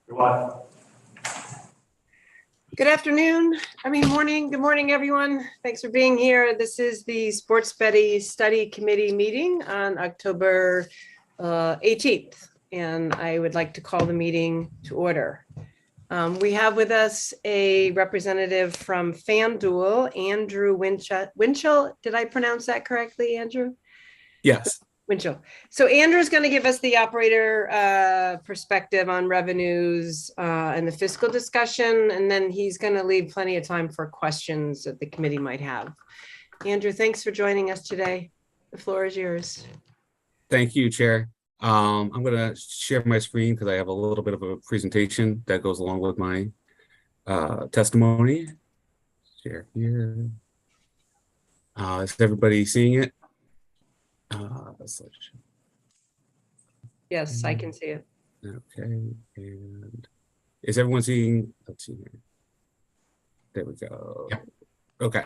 What? Good afternoon. Morning. Good morning, everyone. Thanks for being here. This is the Sports Betting Study Committee meeting on October 18th, and I would like to call the meeting to order. We have with us a representative from FanDuel, Andrew Winchell. Did I pronounce that correctly, Andrew? Yes. Winchell. So Andrew's going to give us the operator perspective on revenues and the fiscal discussion, and then he's going to leave plenty of time for questions that the committee might have. Andrew, thanks for joining us today. The floor is yours. Thank you, Chair. I'm going to share my screen because I have a little bit of a presentation that goes along with my testimony. Share here. Is everybody seeing it? Yes, I can see it. Okay, and is everyone seeing? Let's see here. There we go. Yep. Okay.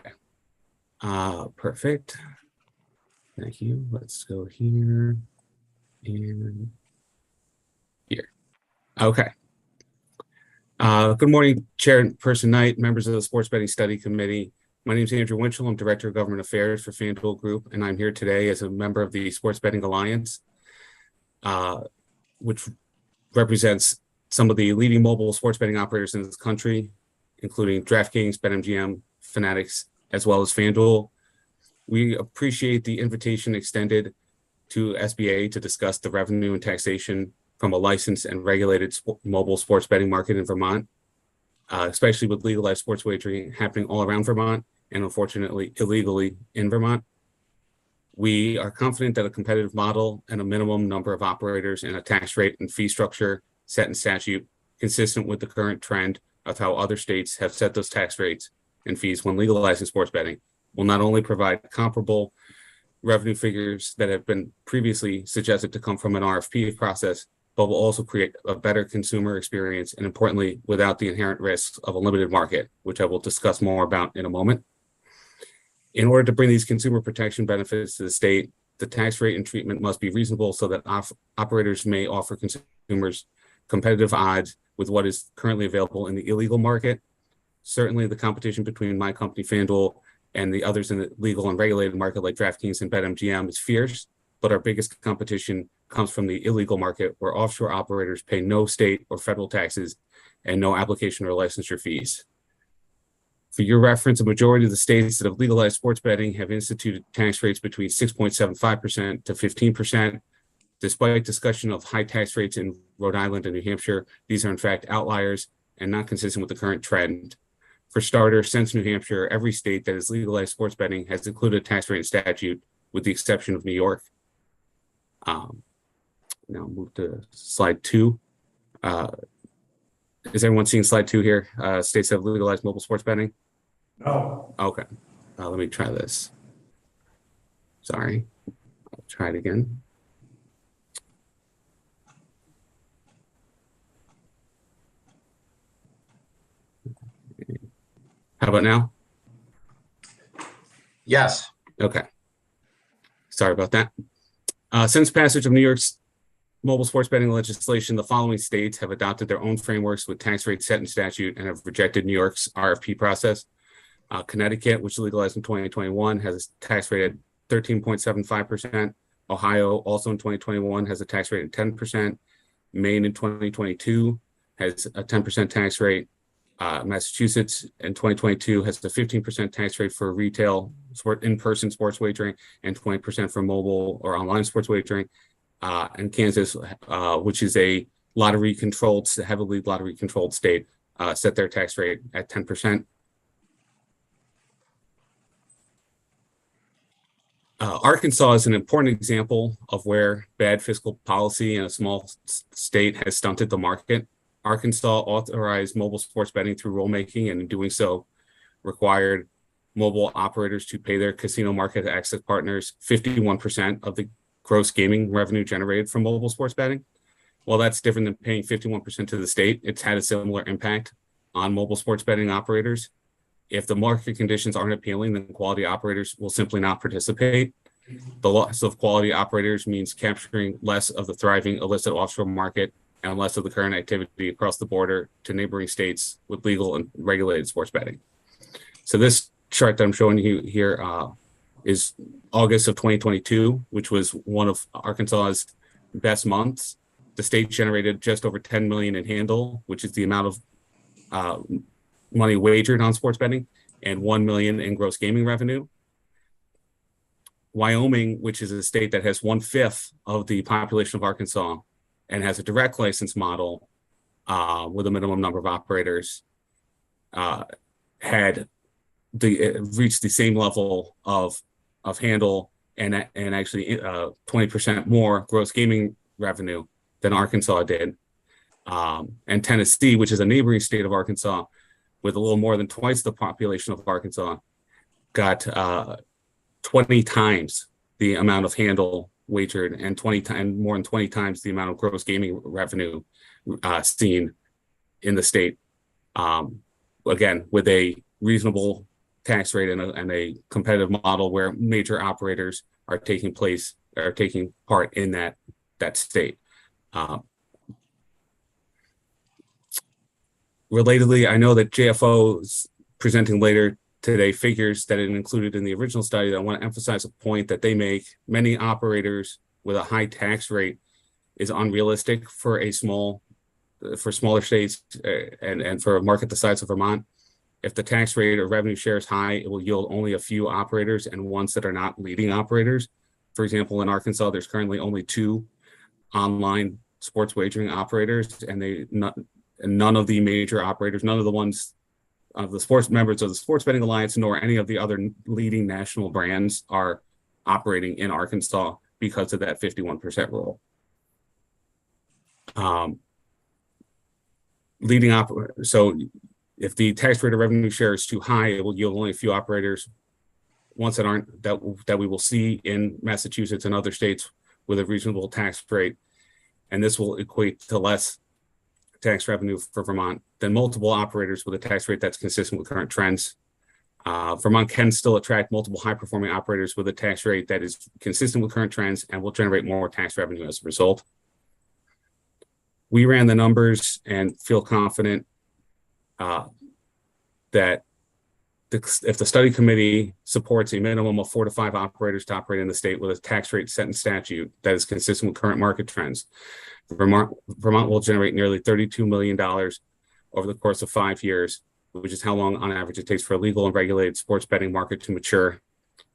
Perfect. Thank you. Let's go here and here. Okay. Good morning, Chairperson Knight, members of the Sports Betting Study Committee. My name is Andrew Winchell. I'm Director of Government Affairs for FanDuel Group, and I'm here today as a member of the Sports Betting Alliance, which represents some of the leading mobile sports betting operators in this country, including DraftKings, BetMGM, Fanatics, as well as FanDuel. We appreciate the invitation extended to SBA to discuss the revenue and taxation from a licensed and regulated mobile sports betting market in Vermont, especially with legalized sports wagering happening all around Vermont and unfortunately illegally in Vermont. We are confident that a competitive model and a minimum number of operators and a tax rate and fee structure set in statute consistent with the current trend of how other states have set those tax rates and fees when legalizing sports betting will not only provide comparable revenue figures that have been previously suggested to come from an RFP process, but will also create a better consumer experience and, importantly, without the inherent risks of a limited market, which I will discuss more about in a moment. In order to bring these consumer protection benefits to the state, the tax rate and treatment must be reasonable so that operators may offer consumers competitive odds with what is currently available in the illegal market. Certainly, the competition between my company, FanDuel, and the others in the legal and regulated market like DraftKings and BetMGM is fierce, but our biggest competition comes from the illegal market where offshore operators pay no state or federal taxes and no application or licensure fees. For your reference, a majority of the states that have legalized sports betting have instituted tax rates between 6.75% to 15%. Despite discussion of high tax rates in Rhode Island and New Hampshire, these are in fact outliers and not consistent with the current trend. For starters, since New Hampshire, every state that has legalized sports betting has included a tax rate in statute, with the exception of New York. Now move to slide 2. Is everyone seeing slide 2 here? States that have legalized mobile sports betting? No. Okay. Let me try this. Sorry. I'll try it again. How about now? Yes. Okay. Sorry about that. Since passage of New York's mobile sports betting legislation, the following states have adopted their own frameworks with tax rates set in statute and have rejected New York's RFP process. Connecticut, which legalized in 2021, has a tax rate at 13.75%. Ohio, also in 2021, has a tax rate of 10%. Maine in 2022 has a 10% tax rate. Massachusetts in 2022 has a 15% tax rate for retail in-person sports wagering and 20% for mobile or online sports wagering. And Kansas, which is a heavily lottery controlled state, set their tax rate at 10%. Arkansas is an important example of where bad fiscal policy in a small state has stunted the market. Arkansas authorized mobile sports betting through rulemaking, and in doing so required mobile operators to pay their casino market access partners 51% of the gross gaming revenue generated from mobile sports betting. While that's different than paying 51% to the state, it's had a similar impact on mobile sports betting operators. If the market conditions aren't appealing, then quality operators will simply not participate. The loss of quality operators means capturing less of the thriving illicit offshore market and less of the current activity across the border to neighboring states with legal and regulated sports betting. So this chart that I'm showing you here is August of 2022, which was one of Arkansas's best months. The state generated just over 10 million in handle, which is the amount of money wagered on sports betting, and 1 million in gross gaming revenue. Wyoming, which is a state that has 1/5 of the population of Arkansas and has a direct license model with a minimum number of operators, had reached the same level of handle and actually 20% more gross gaming revenue than Arkansas did. And Tennessee, which is a neighboring state of Arkansas with a little more than twice the population of Arkansas, got 20 times the amount of handle wagered and more than 20 times the amount of gross gaming revenue seen in the state. Again, with a reasonable tax rate and a competitive model where major operators are taking part in that state. Relatedly, I know that JFO is presenting later today figures that it included in the original study. I want to emphasize a point that they make. Many operators with a high tax rate is unrealistic for smaller states and for a market the size of Vermont. If the tax rate or revenue share is high, it will yield only a few operators and ones that are not leading operators. For example, in Arkansas, there's currently only 2 online sports wagering operators, and none of the major operators, none of the ones of the sports members of the Sports Betting Alliance, nor any of the other leading national brands are operating in Arkansas because of that 51% rule. So if the tax rate or revenue share is too high, it will yield only a few operators, ones that we will see in Massachusetts and other states with a reasonable tax rate. And this will equate to less tax revenue for Vermont than multiple operators with a tax rate that's consistent with current trends. Vermont can still attract multiple high-performing operators with a tax rate that is consistent with current trends and will generate more tax revenue as a result. We ran the numbers and feel confident that if the study committee supports a minimum of 4 to 5 operators to operate in the state with a tax rate set in statute that is consistent with current market trends, Vermont will generate nearly $32 million over the course of 5 years, which is how long on average it takes for a legal and regulated sports betting market to mature.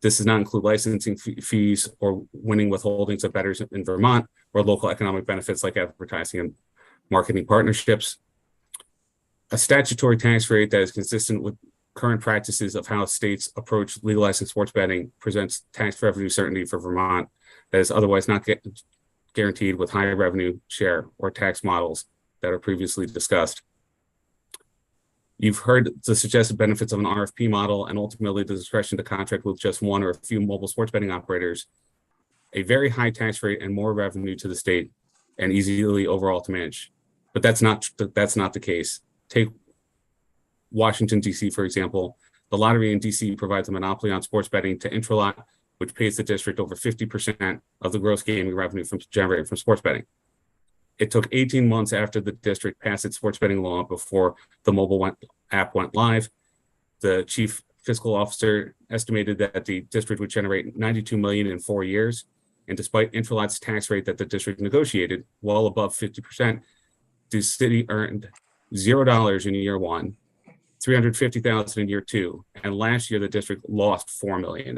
This does not include licensing fees or winning withholdings of bettors in Vermont or local economic benefits like advertising and marketing partnerships. A statutory tax rate that is consistent with current practices of how states approach legalizing sports betting presents tax revenue certainty for Vermont that is otherwise not guaranteed with higher revenue share or tax models that are previously discussed. You've heard the suggested benefits of an RFP model and ultimately the discretion to contract with just one or a few mobile sports betting operators, a very high tax rate and more revenue to the state and easily overall to manage. But that's not the case. Take Washington, D.C., for example. The lottery in D.C. provides a monopoly on sports betting to Intralot, which pays the district over 50% of the gross gaming revenue generated from sports betting. It took 18 months after the district passed its sports betting law before the mobile app went live. The chief fiscal officer estimated that the district would generate $92 million in 4 years. And despite Intralot's tax rate that the district negotiated, well above 50%, the city earned $0 in year 1, $350,000 in year 2, and last year the district lost $4 million.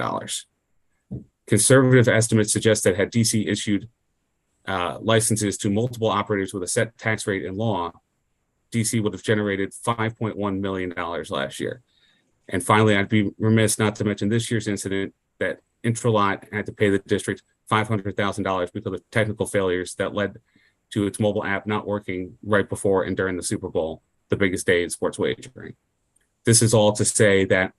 Conservative estimates suggest that had DC issued licenses to multiple operators with a set tax rate in law, DC would have generated $5.1 million last year. And finally, I'd be remiss not to mention this year's incident that Intralot had to pay the district $500,000 because of technical failures that led to its mobile app not working right before and during the Super Bowl, the biggest day in sports wagering. This is all to say that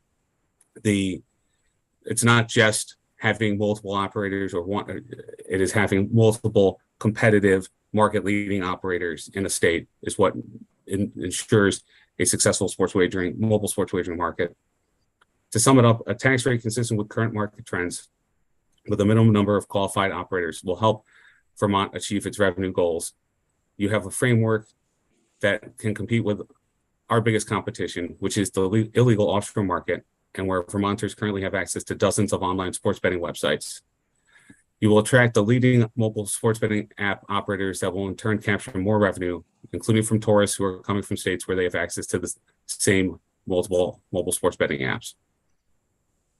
it's not just having multiple operators it is having multiple competitive market-leading operators in a state is what ensures a successful mobile sports wagering market. To sum it up, a tax rate consistent with current market trends with a minimum number of qualified operators will help Vermont achieve its revenue goals you have a framework that can compete with our biggest competition, which is the illegal offshore market, and where Vermonters currently have access to dozens of online sports betting websites. You will attract the leading mobile sports betting app operators that will in turn capture more revenue, including from tourists who are coming from states where they have access to the same multiple mobile sports betting apps.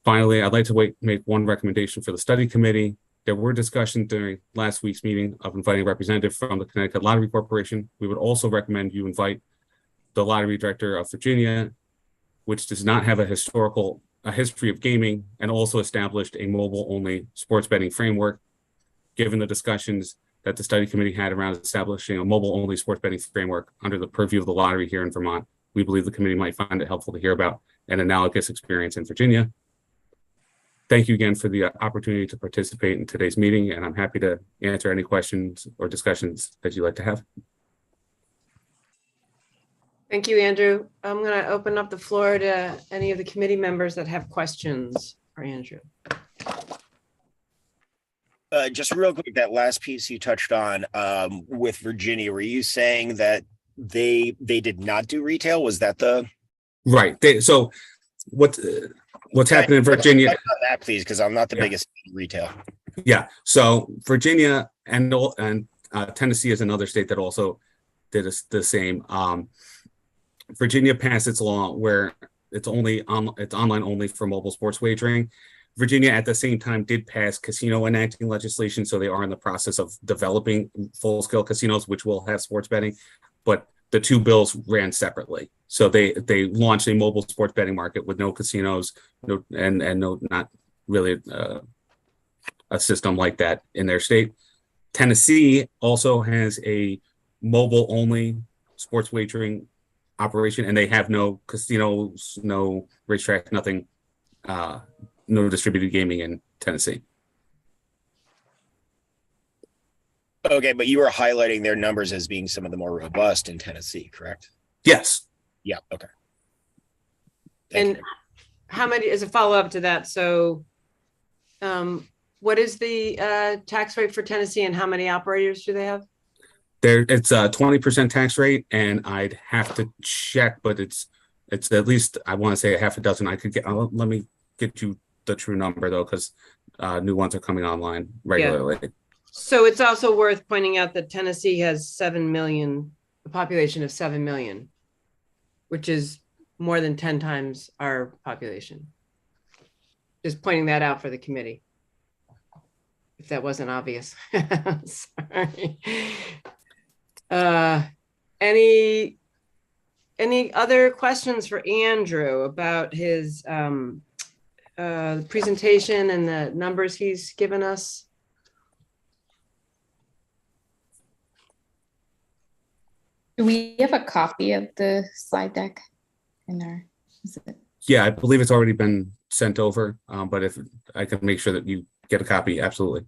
Finally, I'd like to make one recommendation for the study committee. There were discussions during last week's meeting of inviting a representative from the Connecticut Lottery Corporation. We would also recommend you invite the lottery director of Virginia, which does not have a history of gaming, and also established a mobile-only sports betting framework. Given the discussions that the study committee had around establishing a mobile-only sports betting framework under the purview of the lottery here in Vermont, we believe the committee might find it helpful to hear about an analogous experience in Virginia. Thank you again for the opportunity to participate in today's meeting, and I'm happy to answer any questions or discussions that you'd like to have. Thank you, Andrew. I'm going to open up the floor to any of the committee members that have questions for Andrew. Just real quick, that last piece you touched on with Virginia, were you saying that they did not do retail? Was that the right? So what's happening in Virginia? Touch on that, please, because I'm not the biggest retail. Yeah. So Virginia and Tennessee is another state that also did the same. Virginia passed its law where it's online only for mobile sports wagering. Virginia at the same time did pass casino enacting legislation, so they are in the process of developing full-scale casinos, which will have sports betting, but the two bills ran separately. So they launched a mobile sports betting market with no casinos, not really a system like that in their state. Tennessee also has a mobile-only sports wagering operation, and they have no casinos, no racetrack, nothing, no distributed gaming in Tennessee. Okay, but you were highlighting their numbers as being some of the more robust in Tennessee, correct? Yes. Yeah. Okay. And how many, as a follow-up to that, so what is the tax rate for Tennessee, and how many operators do they have? It's a 20% tax rate, and I'd have to check, but it's at least, I want to say a half a dozen. I could let me get you the true number though, because new ones are coming online regularly. Yeah. So it's also worth pointing out that Tennessee has 7 million, a population of 7 million, which is more than 10 times our population. Just pointing that out for the committee, if that wasn't obvious. Sorry. Any other questions for Andrew about his presentation and the numbers he's given us? Do we have a copy of the slide deck in there? Yeah, I believe it's already been sent over, but if I can make sure that you get a copy, absolutely.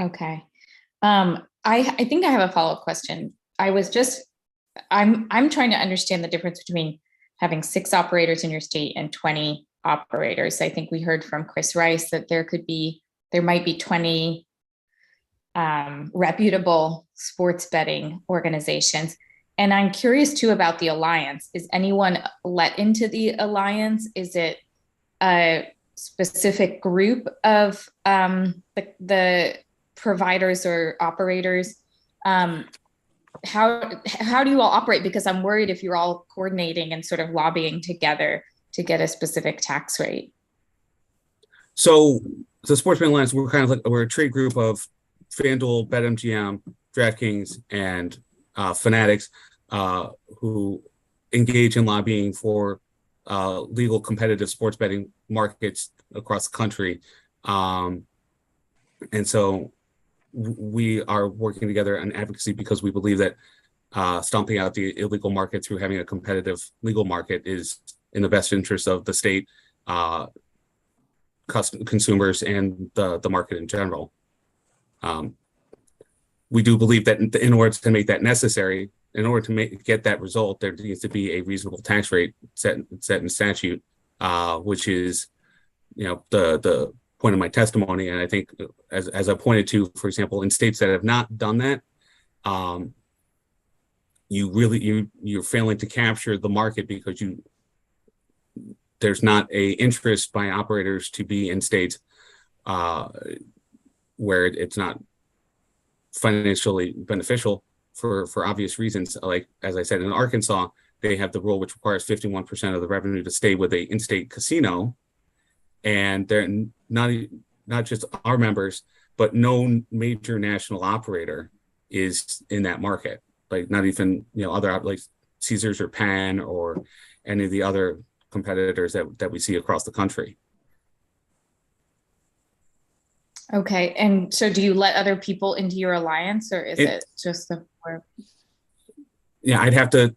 Okay. I think I have a follow-up question. I'm trying to understand the difference between having 6 operators in your state and 20 operators. I think we heard from Chris Rice that there might be 20 reputable sports betting organizations. And I'm curious too about the alliance. Is anyone let into the alliance? Is it a specific group of the providers or operators? How do you all operate? Because I'm worried if you're all coordinating and sort of lobbying together to get a specific tax rate. So the Sports Betting Alliance, we're a trade group of FanDuel, BetMGM, DraftKings, and Fanatics, who engage in lobbying for legal competitive sports betting markets across the country. And so we are working together on advocacy because we believe that stomping out the illegal market through having a competitive legal market is in the best interest of the state, consumers, and the market in general. We do believe that in order to make that necessary, in order to get that result, there needs to be a reasonable tax rate set in statute, which is, the point in my testimony. And I think as I pointed to, for example, in states that have not done that, you're failing to capture the market because there's not a interest by operators to be in states where it's not financially beneficial for obvious reasons. Like, as I said, in Arkansas, they have the rule which requires 51% of the revenue to stay with a in-state casino. And they're not just our members, but no major national operator is in that market. Like, not even, other, like Caesars or Penn or any of the other competitors that we see across the country. Okay. And so do you let other people into your alliance, or is it just the four? Yeah, I'd have to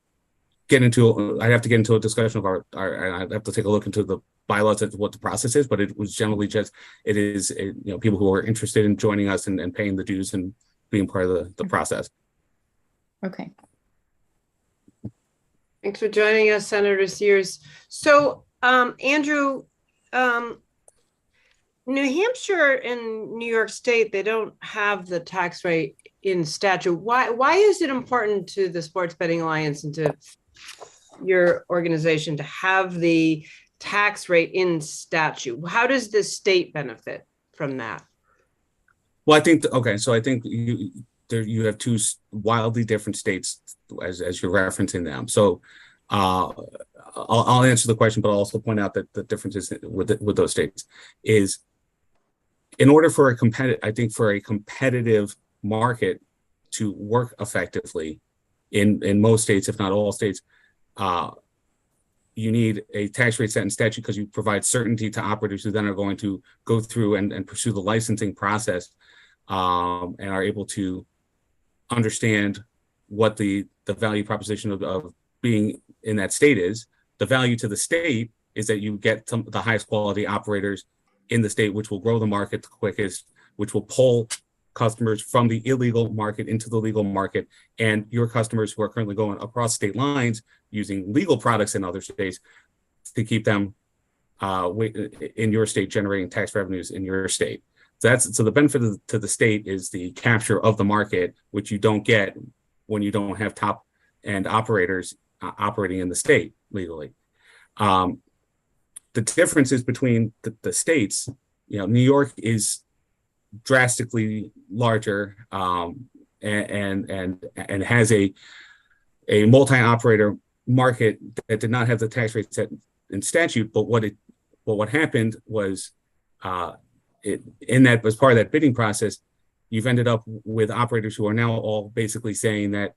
get into a discussion of I'd have to take a look into the bylaws of what the process is, but it was generally just, people who are interested in joining us and paying the dues and being part of the process. Okay. Thanks for joining us, Senator Sears. So, Andrew, New Hampshire and New York State, they don't have the tax rate in statute. Why is it important to the Sports Betting Alliance and to your organization to have the tax rate in statute? How does the state benefit from that? Well, I think you have two wildly different states as you're referencing them. So I'll answer the question, but I'll also point out that the differences with those states is, in order for a competitive market to work effectively in most states, if not all states, you need a tax rate set in statute because you provide certainty to operators who then are going to go through and pursue the licensing process, and are able to understand what the value proposition of being in that state is. The value to the state is that you get the highest quality operators in the state, which will grow the market the quickest, which will pull customers from the illegal market into the legal market. And your customers who are currently going across state lines using legal products in other states to keep them in your state, generating tax revenues in your state. So the benefit to the state is the capture of the market, which you don't get when you don't have top end operators operating in the state legally. The differences between the states, New York is drastically larger, and has a multi-operator market that did not have the tax rate set in statute. But what happened was, in that, as part of that bidding process, you've ended up with operators who are now all basically saying that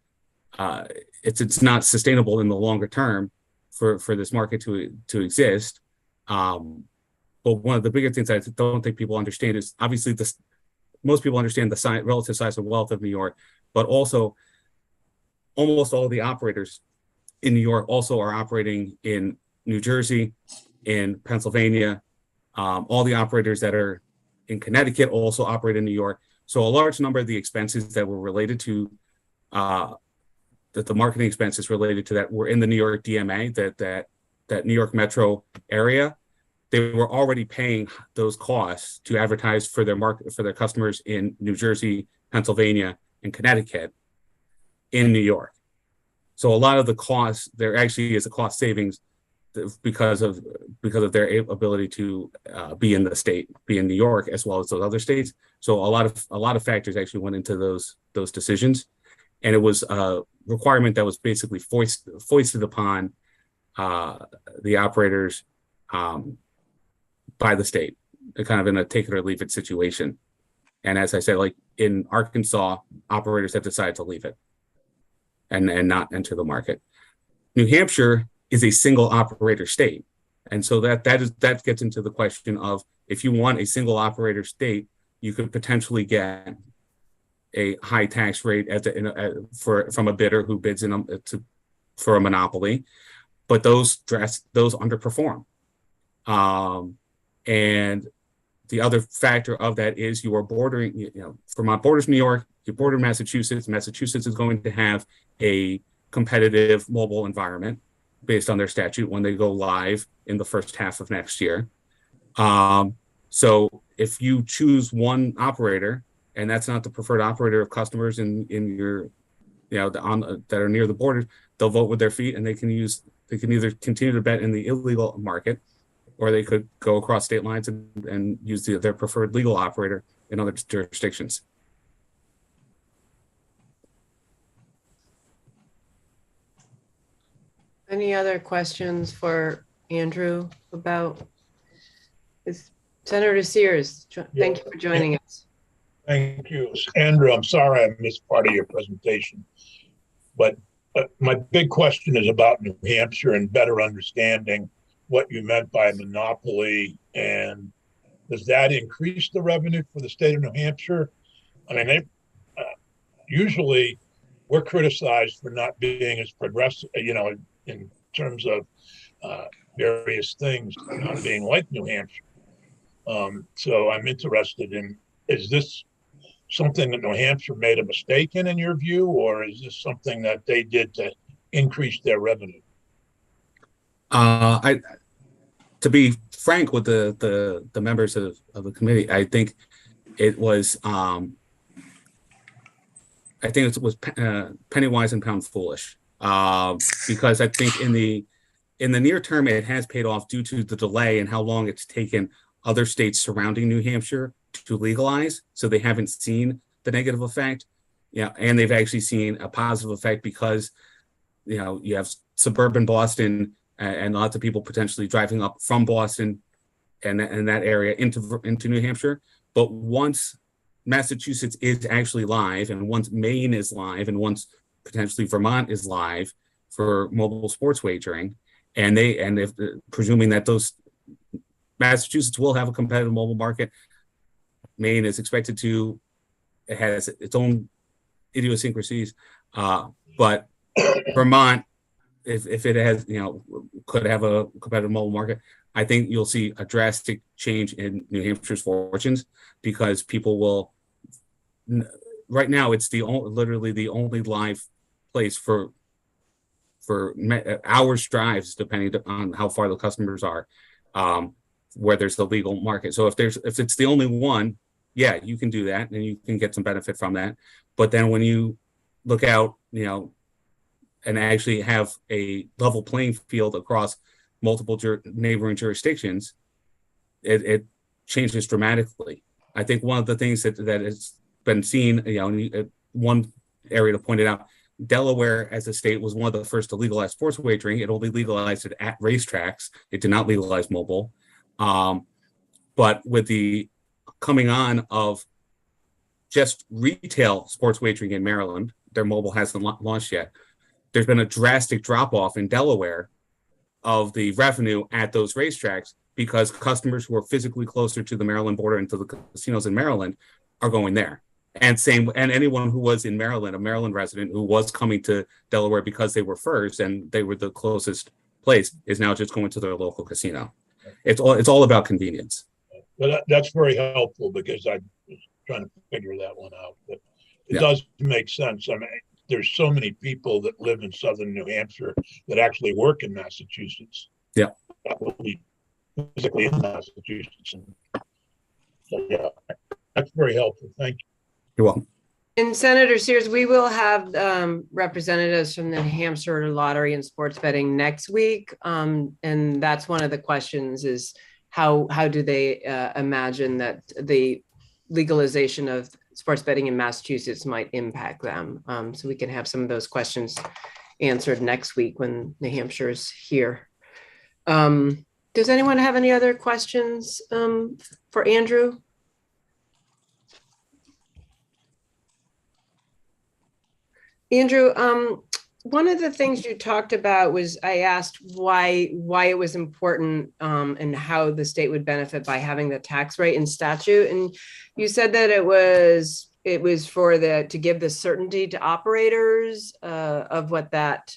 it's not sustainable in the longer term for this market to exist. But one of the bigger things I don't think people understand is, obviously, most people understand the relative size of wealth of New York, but also almost all of the operators in New York also are operating in New Jersey, in Pennsylvania. All the operators that are in Connecticut also operate in New York. So a large number of the expenses that were related to the marketing expenses related to that were in the New York DMA, that New York metro area. They were already paying those costs to advertise for their customers in New Jersey, Pennsylvania, and Connecticut in New York. So a lot of the costs, there actually is a cost savings because of their ability to be in the state, be in New York as well as those other states. So a lot of factors actually went into those decisions, and it was a requirement that was basically foisted upon the operators by the state, kind of in a take it or leave it situation. And as I said, like in Arkansas, operators have decided to leave it and not enter the market. New Hampshire is a single operator state. And so that gets into the question of, if you want a single operator state, you could potentially get a high tax rate from a bidder who bids for a monopoly, but those underperform. And the other factor of that is you are bordering, Vermont borders New York, you border Massachusetts. Massachusetts is going to have a competitive mobile environment based on their statute when they go live in the first half of next year. So if you choose one operator and that's not the preferred operator of customers in your, that are near the border, they'll vote with their feet, and they can either continue to bet in the illegal market, or they could go across state lines and use their preferred legal operator in other jurisdictions. Any other questions for Andrew about this? Senator Sears, thank you for joining us. Thank you. Andrew, I'm sorry I missed part of your presentation, but my big question is about New Hampshire and better understanding what you meant by monopoly, and does that increase the revenue for the state of New Hampshire? I mean, usually we're criticized for not being as progressive, in terms of various things, not being like New Hampshire. So I'm interested in, is this something that New Hampshire made a mistake in your view, or is this something that they did to increase their revenue? To be frank with the members of the committee, I think it was penny wise and pound foolish, because I think in the near term it has paid off due to the delay and how long it's taken other states surrounding New Hampshire to legalize. So they haven't seen the negative effect, and they've actually seen a positive effect because you have suburban Boston and lots of people potentially driving up from Boston and that area into New Hampshire. But once Massachusetts is actually live, and once Maine is live, and once potentially Vermont is live for mobile sports wagering, and if presuming that those Massachusetts will have a competitive mobile market, Maine is expected to, it has its own idiosyncrasies, but Vermont, if it has, could have a competitive mobile market, I think you'll see a drastic change in New Hampshire's fortunes, because people will, right now it's literally the only live place for hours drives, depending on how far the customers are, where there's the legal market. So if it's the only one, yeah, you can do that and you can get some benefit from that. But then when you look out, and actually have a level playing field across multiple neighboring jurisdictions, it changes dramatically. I think one of the things that has been seen, one area to point it out, Delaware as a state was one of the first to legalize sports wagering. It only legalized it at racetracks. It did not legalize mobile. But with the coming on of just retail sports wagering in Maryland, their mobile hasn't launched yet. There's been a drastic drop off in Delaware of the revenue at those racetracks, because customers who are physically closer to the Maryland border and to the casinos in Maryland are going there. And anyone who was in Maryland, a Maryland resident who was coming to Delaware because they were first and they were the closest place, is now just going to their local casino. It's all about convenience. But that's very helpful, because I was trying to figure that one out. But it does make sense. I mean, there's so many people that live in southern New Hampshire that actually work in Massachusetts. Yeah. That will be physically in Massachusetts. So yeah, that's very helpful. Thank you. You're welcome. And Senator Sears, we will have representatives from the New Hampshire Lottery and Sports Betting next week. And that's one of the questions, is how do they imagine that the legalization of sports betting in Massachusetts might impact them? So we can have some of those questions answered next week when New Hampshire is here. Does anyone have any other questions for Andrew? Andrew, one of the things you talked about was, I asked why it was important and how the state would benefit by having the tax rate in statute. And you said that it was for to give the certainty to operators of what that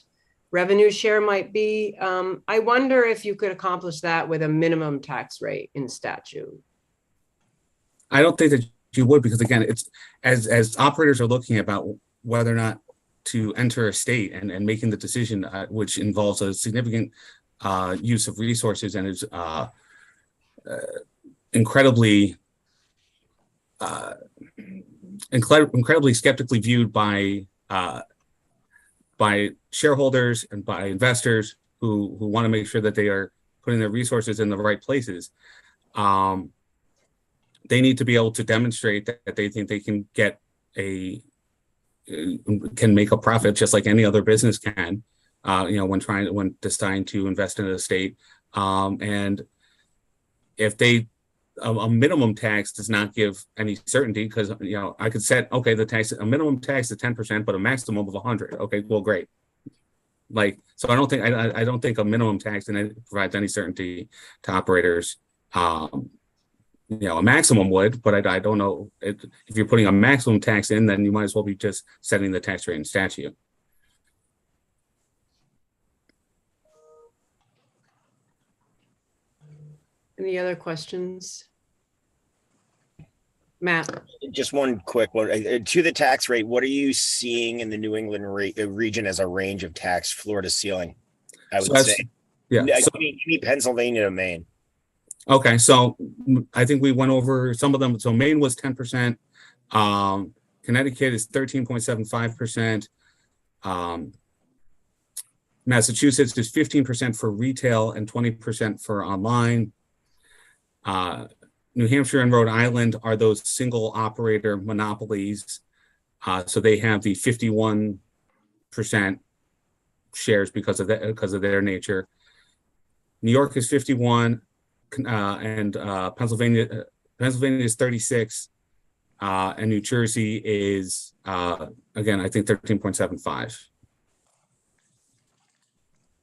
revenue share might be. I wonder if you could accomplish that with a minimum tax rate in statute. I don't think that you would, because again, it's as operators are looking about whether or not to enter a state and making the decision, which involves a significant use of resources and is incredibly incredibly skeptically viewed by shareholders and by investors who want to make sure that they are putting their resources in the right places. They need to be able to demonstrate that they think they can make a profit just like any other business can, when deciding to invest in a state. And if a minimum tax does not give any certainty, because I could set a minimum tax of 10%, but a maximum of 100. Okay, well, great. So I don't think a minimum tax provides any certainty to operators. A maximum would, but I don't know if you're putting a maximum tax in, then you might as well be just setting the tax rate in statute. Any other questions? Matt? Just one quick one. To the tax rate, what are you seeing in the New England region as a range of tax floor to ceiling? I would say. Yeah. Give me Pennsylvania to Maine. Okay, so I think we went over some of them. So Maine was 10%. Connecticut is 13.75%. Massachusetts is 15% for retail and 20% for online. New Hampshire and Rhode Island are those single operator monopolies. So they have the 51% shares because of their nature. New York is 51%. And Pennsylvania is 36%, and New Jersey is again, I think 13.75.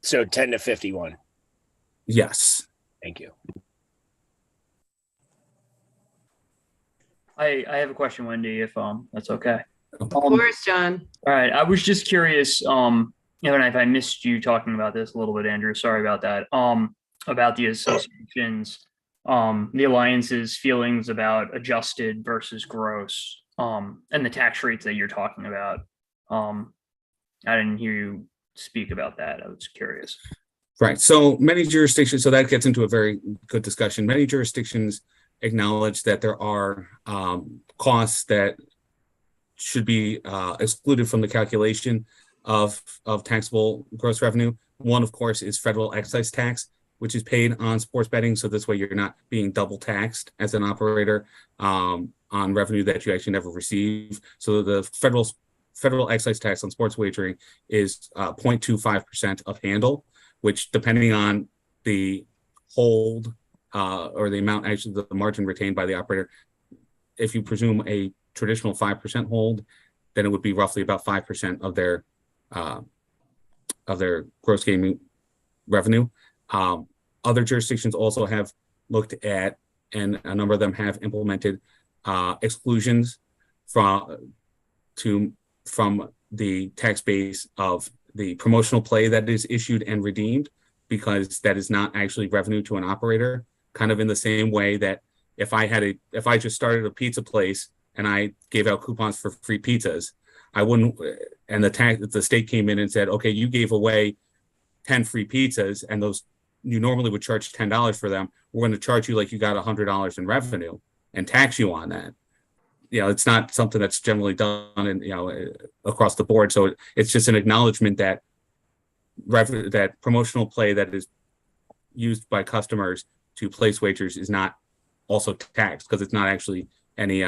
So 10 to 51. Yes. Thank you. I have a question, Wendy, if that's okay. Of course, John. All right. I was just curious, and if I missed you talking about this a little bit, Andrew, sorry about that. About the associations, the alliances' feelings about adjusted versus gross, and the tax rates that you're talking about. I didn't hear you speak about that. I was curious. Right. So many jurisdictions, so that gets into a very good discussion. Many jurisdictions acknowledge that there are costs that should be excluded from the calculation of taxable gross revenue. One, of course, is federal excise tax, which is paid on sports betting. So this way you're not being double taxed as an operator on revenue that you actually never receive. So the federal excise tax on sports wagering is 0.25% of handle, which depending on the hold or the amount, actually the margin retained by the operator, if you presume a traditional 5% hold, then it would be roughly about 5% of their gross gaming revenue. Other jurisdictions also have looked at, and a number of them have implemented exclusions from the tax base of the promotional play that is issued and redeemed, because that is not actually revenue to an operator. Kind of in the same way that if I just started a pizza place and I gave out coupons for free pizzas, I wouldn't, and the state came in and said, okay, you gave away 10 free pizzas, and those you normally would charge $10 for them. We're going to charge you like you got $100 in revenue and tax you on that. It's not something that's generally done across the board. So it's just an acknowledgement that that promotional play that is used by customers to place wagers is not also taxed, because it's not actually any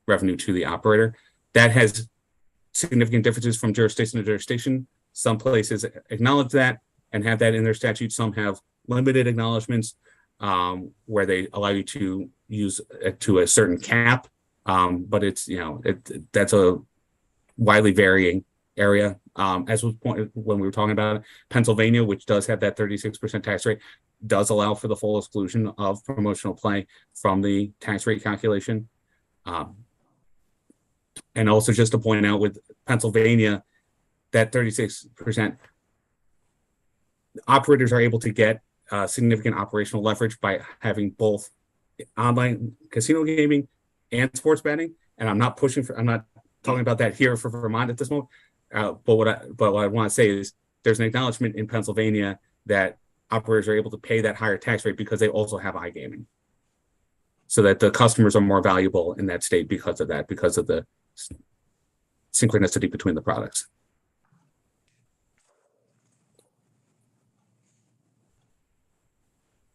revenue to the operator. That has significant differences from jurisdiction to jurisdiction. Some places acknowledge that and have that in their statute. Some have limited acknowledgements where they allow you to use it to a certain cap, but it's that's a widely varying area. As was pointed when we were talking about it, Pennsylvania, which does have that 36% tax rate, does allow for the full exclusion of promotional play from the tax rate calculation. And also just to point out with Pennsylvania, that 36%, operators are able to get significant operational leverage by having both online casino gaming and sports betting. And I'm not talking about that here for Vermont at this moment. But what I want to say is there's an acknowledgement in Pennsylvania that operators are able to pay that higher tax rate because they also have iGaming. so that the customers are more valuable in that state because of that, because of the synchronicity between the products.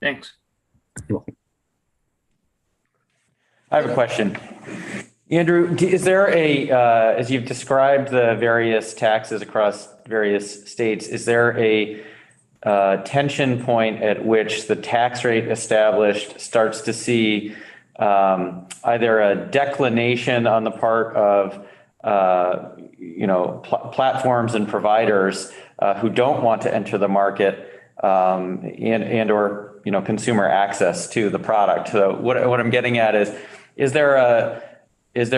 Thanks. You're welcome. I have a question. Andrew, is there as you've described the various taxes across various states, is there a tension point at which the tax rate established starts to see either a declination on the part of platforms and providers who don't want to enter the market and or consumer access to the product? So what I'm getting at is there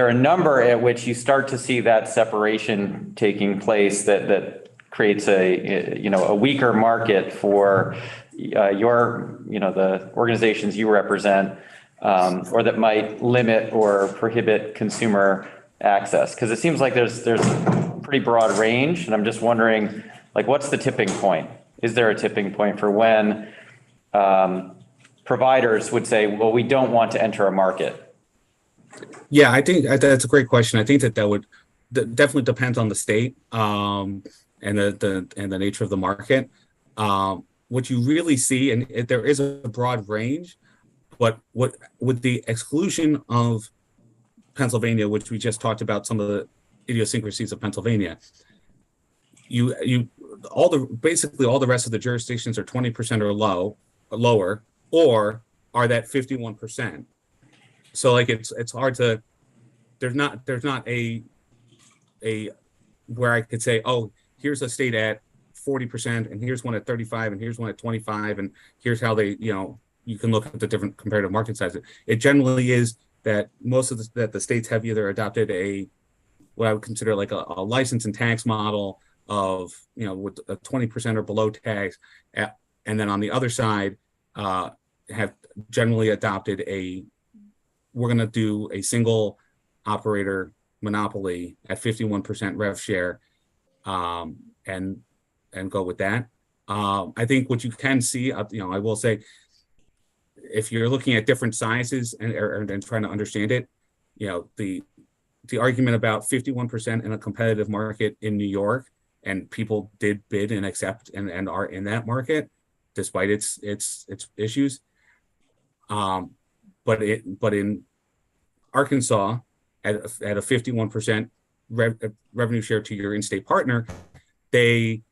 a number at which you start to see that separation taking place that creates a weaker market for the organizations you represent, or that might limit or prohibit consumer access? Because it seems like there's a pretty broad range, and I'm just wondering, like, what's the tipping point? Is there a tipping point for when providers would say, well, we don't want to enter a market? Yeah, I think that's a great question. I think that would definitely depends on the state and the nature of the market. What you really see, and there is a broad range, but what with the exclusion of Pennsylvania, which we just talked about, some of the idiosyncrasies of Pennsylvania, basically all the rest of the jurisdictions are 20% or lower, or are that 51%. So like it's hard to, there's not a where I could say, oh, here's a state at 40% and here's one at 35 and here's one at 25 and here's how they, you can look at the different comparative market sizes. It generally is that most of the states have either adopted what I would consider like a license and tax model of, with a 20% or below tax, and then on the other side have generally adopted we're going to do a single operator monopoly at 51% rev share, and go with that. I think what you can see, I will say, if you're looking at different sizes and trying to understand it, the argument about 51% in a competitive market in New York, and people did bid and accept and are in that market despite its issues. But in Arkansas, at a 51% revenue share to your in-state partner, they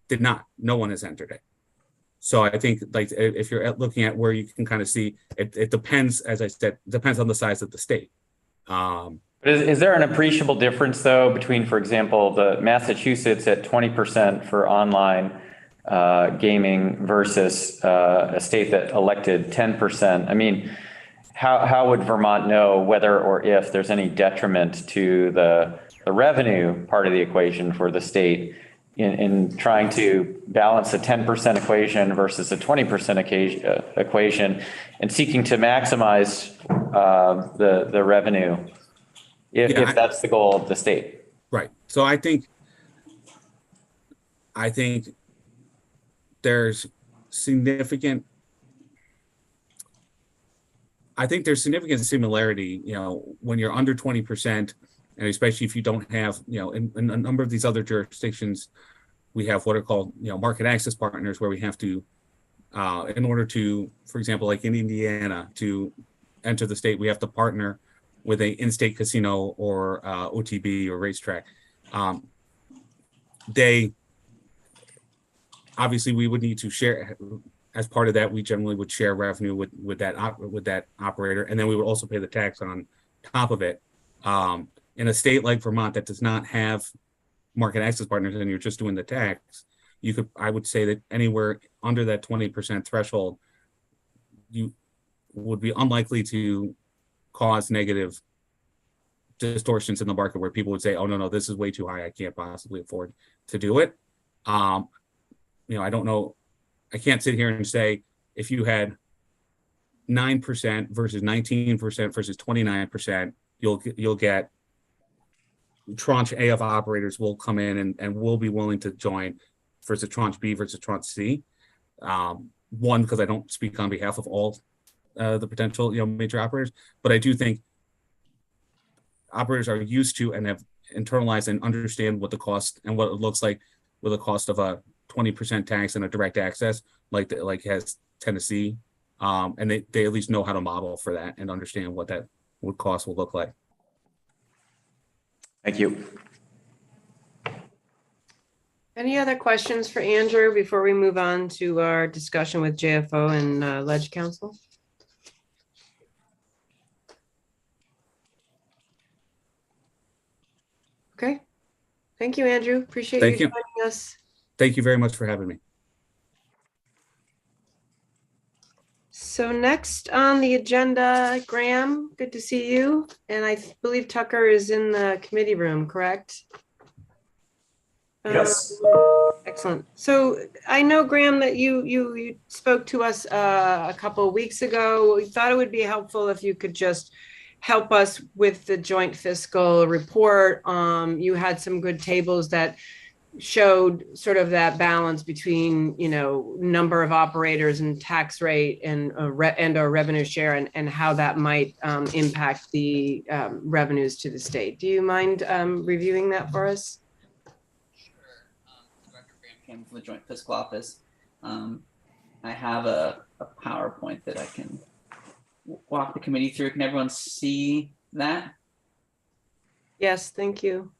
did not. No one has entered it. So I think, like, if you're looking at where you can kind of see, it depends, as I said, depends on the size of the state. Is there an appreciable difference, though, between, for example, the Massachusetts at 20% for online gaming versus a state that elected 10%? I mean, how would Vermont know whether or if there's any detriment to the revenue part of the equation for the state in trying to balance a 10% equation versus a 20% equation and seeking to maximize the revenue if that's the goal of the state? Right. So I think there's significant similarity, when you're under 20%, and especially if you don't have, in a number of these other jurisdictions, we have what are called, market access partners, where we have to, in order to, for example, like in Indiana, to enter the state, we have to partner with a in-state casino or OTB or racetrack. Obviously we would need to share. As part of that, we generally would share revenue with that operator, and then we would also pay the tax on top of it. In a state like Vermont that does not have market access partners, and you're just doing the tax, I would say that anywhere under that 20% threshold, you would be unlikely to cause negative distortions in the market where people would say, oh, no, this is way too high, I can't possibly afford to do it. I don't know. I can't sit here and say if you had 9% versus 19% versus 29%, you'll get tranche A of operators will come in and will be willing to join versus tranche B versus tranche C. One, because I don't speak on behalf of all the potential, major operators. But I do think operators are used to and have internalized and understand what the cost and what it looks like with the cost of a 20% tax and a direct access, like has Tennessee. And they at least know how to model for that and understand what cost will look like. Thank you. Any other questions for Andrew before we move on to our discussion with JFO and Ledge Council? Okay. Thank you, Andrew. Appreciate Thank you you. joining us. Thank you very much for having me. So next on the agenda, Graham, good to see you. And I believe Tucker is in the committee room, correct? Yes. Excellent. So I know, Graham, that you spoke to us a couple of weeks ago. We thought it would be helpful if you could just help us with the joint fiscal report. You had some good tables that showed sort of that balance between, number of operators and tax rate and or revenue share and how that might impact the revenues to the state. Do you mind reviewing that for us? From the Joint Fiscal Office. I have a PowerPoint that I can walk the committee through. Can everyone see that? Yes, thank you.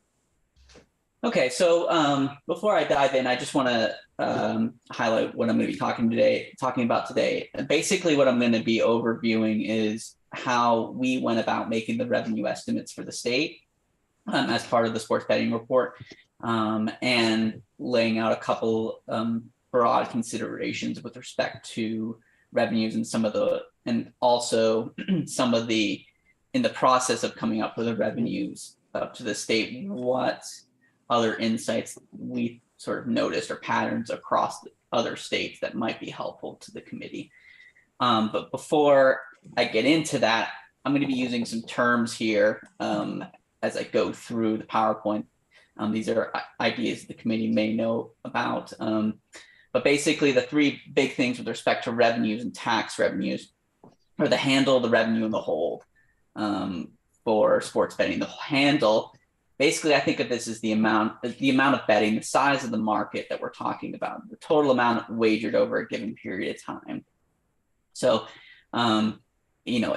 Okay, so before I dive in, I just want to highlight what I'm going to be talking about today. Basically, what I'm going to be overviewing is how we went about making the revenue estimates for the state as part of the sports betting report. And laying out a couple broad considerations with respect to revenues and also some of the, in the process of coming up with the revenues up to the state, what other insights we sort of noticed or patterns across other states that might be helpful to the committee. But before I get into that, I'm going to be using some terms here as I go through the PowerPoint. These are ideas the committee may know about. But basically, the three big things with respect to revenues and tax revenues are the handle, the revenue, and the hold for sports betting. The handle, basically, I think of this as the amount of betting, the size of the market that we're talking about, the total amount wagered over a given period of time. So, in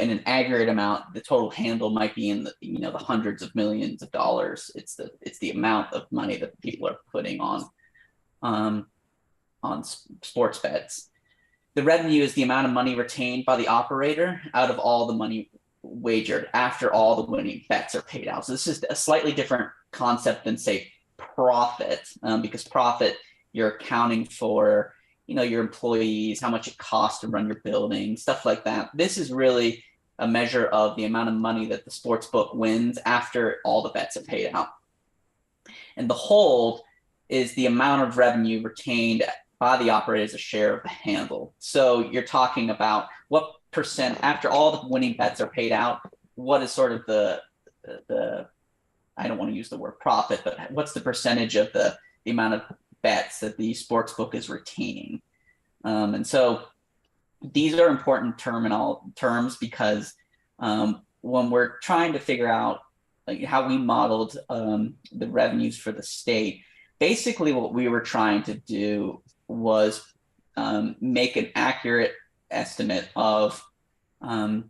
an aggregate amount, the total handle might be in the, the hundreds of millions of dollars. It's the amount of money that people are putting on sports bets. The revenue is the amount of money retained by the operator out of all the money wagered after all the winning bets are paid out. So this is a slightly different concept than, say, profit, because profit, you're accounting for your employees, how much it costs to run your building, stuff like that. This is really a measure of the amount of money that the sports book wins after all the bets are paid out. And the hold is the amount of revenue retained by the operator as a share of the handle. So you're talking about what percent, after all the winning bets are paid out, what is sort of the I don't want to use the word profit, but what's the percentage of the amount of bets that the sports book is retaining. And so these are important terms because when we're trying to figure out how we modeled the revenues for the state, basically what we were trying to do was make an accurate estimate of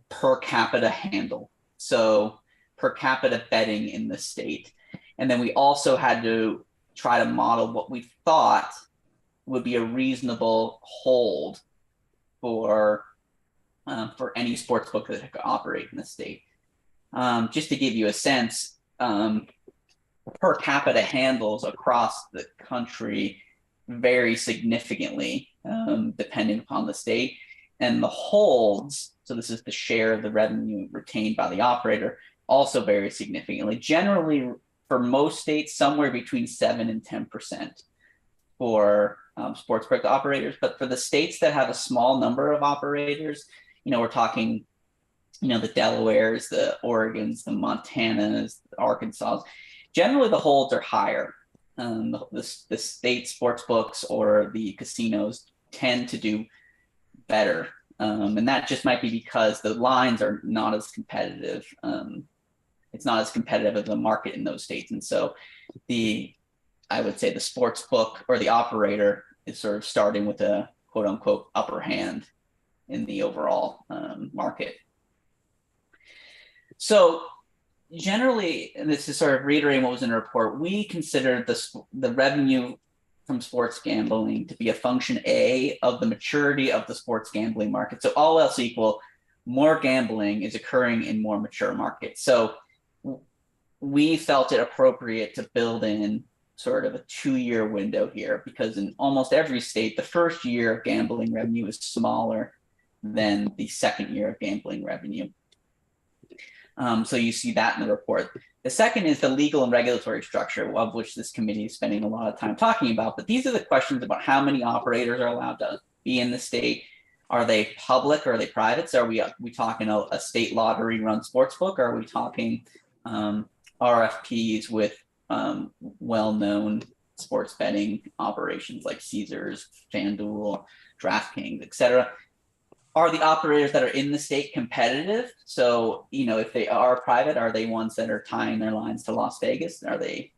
per capita handle. So per capita betting in the state. And then we also had to try to model what we thought would be a reasonable hold for any sports book that could operate in the state. Just to give you a sense, per capita handles across the country vary significantly depending upon the state, and the holds, so this is the share of the revenue retained by the operator, also vary significantly. Generally, for most states, somewhere between 7 and 10% for sportsbook operators. But for the states that have a small number of operators, we're talking, the Delawares, the Oregons, the Montanas, the Arkansas, generally the holds are higher. The state sports books or the casinos tend to do better And that just might be because the lines are not as competitive. It's not as competitive as the market in those states. And so I would say the sports book or the operator is sort of starting with a quote unquote upper hand in the overall market. So generally, and this is sort of reiterating what was in the report, we consider the revenue from sports gambling to be a function of the maturity of the sports gambling market. So all else equal, more gambling is occurring in more mature markets. So we felt it appropriate to build in sort of a 2-year window here, because in almost every state, the first year of gambling revenue is smaller than the second year of gambling revenue. So you see that in the report. The second is the legal and regulatory structure, of which this committee is spending a lot of time talking about. But these are the questions about how many operators are allowed to be in the state. Are they public or are they private? So are we talking a state lottery run sportsbook? Or are we talking RFPs with well-known sports betting operations like Caesars, FanDuel, DraftKings, et cetera? Are the operators that are in the state competitive? So, if they are private, are they ones that are tying their lines to Las Vegas? Are they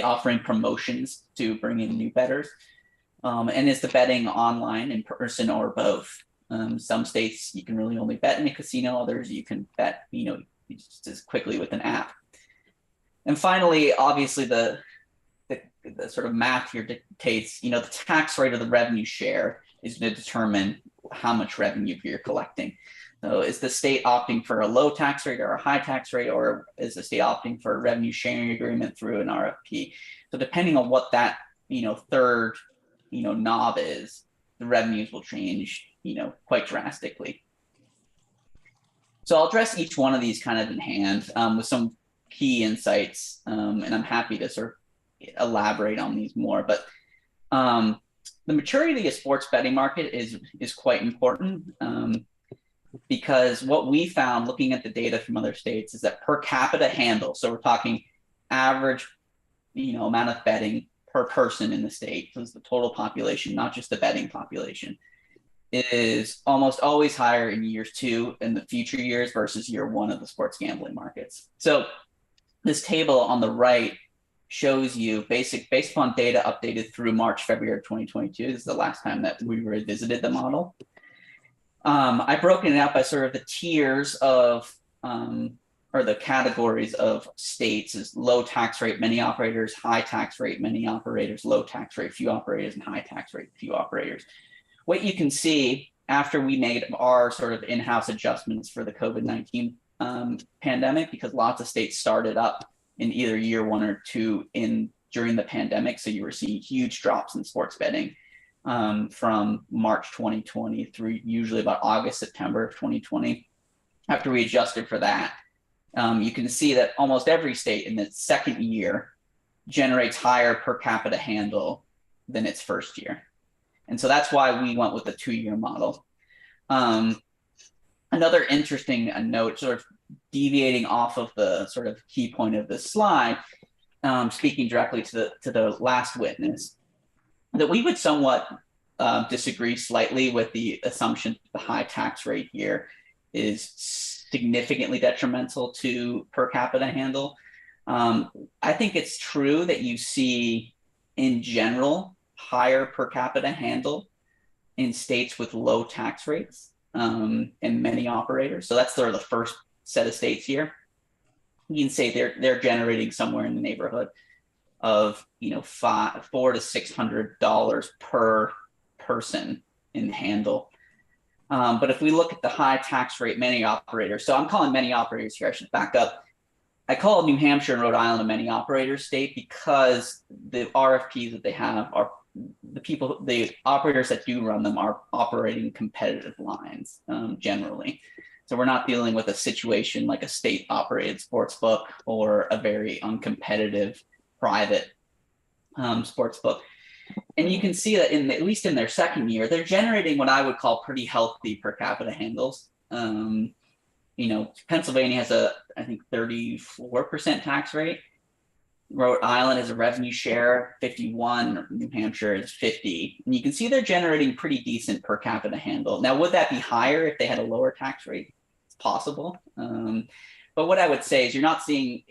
offering promotions to bring in new bettors? And is the betting online, in person, or both? Some states you can really only bet in a casino. Others you can bet, just as quickly with an app. And finally, obviously, the sort of math here dictates, the tax rate of the revenue share is going to determine how much revenue you're collecting. So is the state opting for a low tax rate or a high tax rate, or is the state opting for a revenue sharing agreement through an RFP? So depending on what that, third, knob is, the revenues will change, quite drastically. So I'll address each one of these kind of in hand with some key insights, and I'm happy to sort of elaborate on these more. But the maturity of the sports betting market is quite important, because what we found looking at the data from other states is that per capita handle, so we're talking average, amount of betting per person in the state, so it's the total population, not just the betting population, is almost always higher in years 2 in the future years versus year 1 of the sports gambling markets. So this table on the right shows you based upon data updated through March, February of 2022. This is the last time that we revisited the model. I've broken it out by sort of the tiers of, or the categories of states is low tax rate, many operators, high tax rate, many operators, low tax rate, few operators, and high tax rate, few operators. What you can see after we made our sort of in-house adjustments for the COVID-19 pandemic, because lots of states started up in either year 1 or 2 during the pandemic. So you were seeing huge drops in sports betting from March 2020 through usually about August, September of 2020. After we adjusted for that, you can see that almost every state in its second year generates higher per capita handle than its first year. And so that's why we went with the 2-year model. Another interesting note, sort of deviating off of the sort of key point of this slide, speaking directly to the last witness, that we would somewhat disagree slightly with the assumption that the high tax rate here is significantly detrimental to per capita handle. I think it's true that you see, in general, higher per capita handle in states with low tax rates and many operators. So that's sort of the first set of states here. You can say they're generating somewhere in the neighborhood of $400 to $600 per person in handle. But if we look at the high tax rate many operators, so I'm calling many operators here, I should back up. I call New Hampshire and Rhode Island a many operator state because the RFPs that they have are the operators that do run them are operating competitive lines generally. So we're not dealing with a situation like a state operated sports book or a very uncompetitive private sports book. And you can see that at least in their second year, they're generating what I would call pretty healthy per capita handles. Pennsylvania has I think 34% tax rate. Rhode Island is a revenue share 51, New Hampshire is 50. And you can see they're generating pretty decent per capita handle. Now, would that be higher if they had a lower tax rate? It's possible. But what I would say is you're not seeing,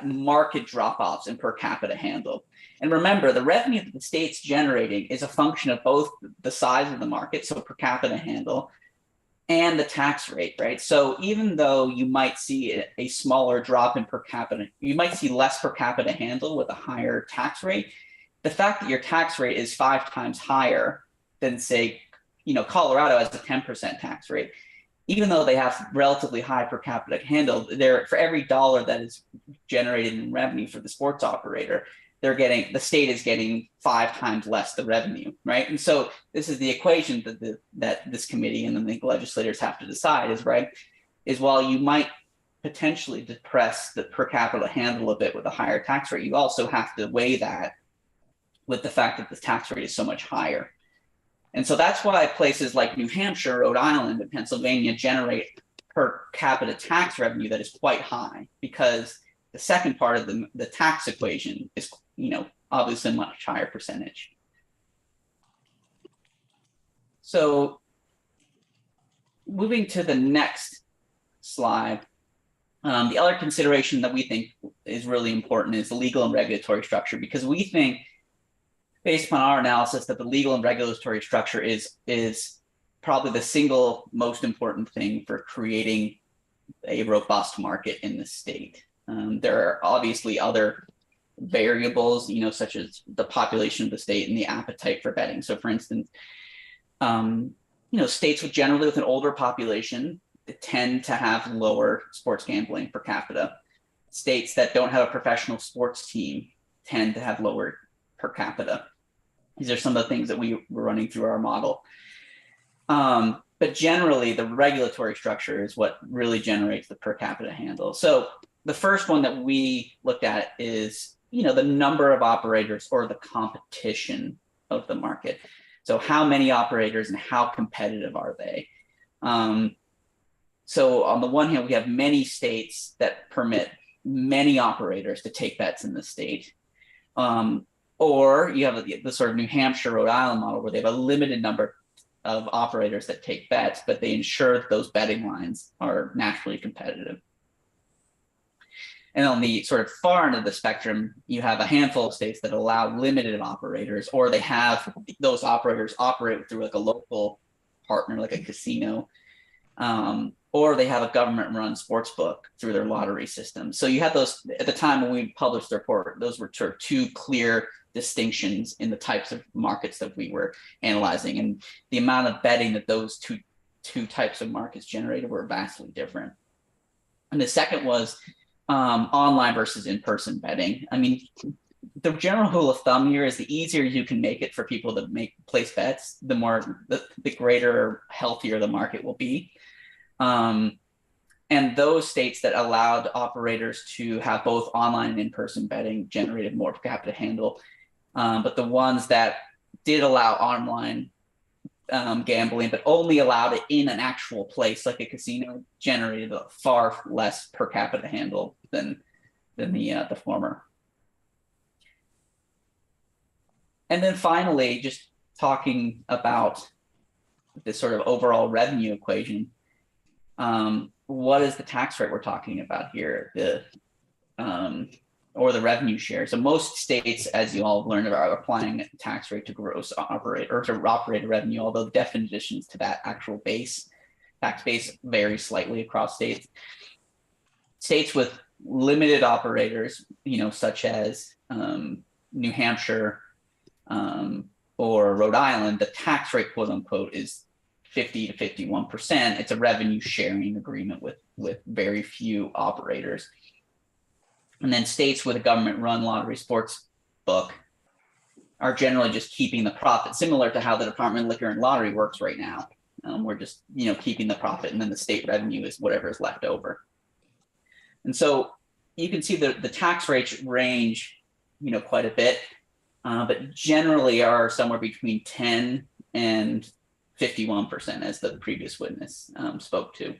market drop-offs in per capita handle. And remember, the revenue that the state's generating is a function of both the size of the market, so per capita handle, and the tax rate, right? So even though you might see a smaller drop in per capita, you might see less per capita handle with a higher tax rate. The fact that your tax rate is 5 times higher than, say, Colorado has a 10% tax rate, even though they have relatively high per capita handle, for every dollar that is generated in revenue for the sports operator, the state is getting 5 times less the revenue, right? And so this is the equation that this committee and the legislators have to decide is while you might potentially depress the per capita handle a bit with a higher tax rate, you also have to weigh that with the fact that the tax rate is so much higher. And so that's why places like New Hampshire, Rhode Island, and Pennsylvania generate per capita tax revenue that is quite high, because the second part of the tax equation is, obviously a much higher percentage. So moving to the next slide, the other consideration that we think is really important is the legal and regulatory structure, because we think, based upon our analysis, that the legal and regulatory structure is probably the single most important thing for creating a robust market in the state. There are obviously other variables, such as the population of the state and the appetite for betting. So, for instance, states with an older population tend to have lower sports gambling per capita. States that don't have a professional sports team tend to have lower per capita. These are some of the things that we were running through our model. But generally, the regulatory structure is what really generates the per capita handle. So the first one that we looked at is, the number of operators or the competition of the market. So how many operators and how competitive are they? So on the one hand, we have many states that permit many operators to take bets in the state. Or you have the sort of New Hampshire, Rhode Island model where they have a limited number of operators that take bets, but they ensure that those betting lines are naturally competitive. And on the sort of far end of the spectrum, you have a handful of states that allow limited operators, or they have those operators operate through like a local partner, like a casino, or they have a government-run sports book through their lottery system. So you have those, at the time when we published the report, those were sort of 2 clear distinctions in the types of markets that we were analyzing, and the amount of betting that those two types of markets generated were vastly different. And the second was online versus in-person betting. I mean, the general rule of thumb here is the easier you can make it for people to place bets, the greater, healthier the market will be. And those states that allowed operators to have both online and in-person betting generated more per capita handle. But the ones that did allow online gambling, but only allowed it in an actual place like a casino, generated a far less per capita handle than the former. And then finally, just talking about this sort of overall revenue equation. What is the tax rate we're talking about here? Or the revenue share. So most states, as you all have learned, are applying a tax rate to gross operator revenue, although the definitions to that actual tax base vary slightly across states. States with limited operators, such as New Hampshire or Rhode Island, the tax rate, quote unquote, is 50 to 51%. It's a revenue sharing agreement with very few operators. And then states with a government-run lottery sports book are generally just keeping the profit, similar to how the Department of Liquor and Lottery works right now. We're just, keeping the profit, and then the state revenue is whatever is left over. And so you can see the tax rates range, quite a bit, but generally are somewhere between 10 and 51%, as the previous witness spoke to.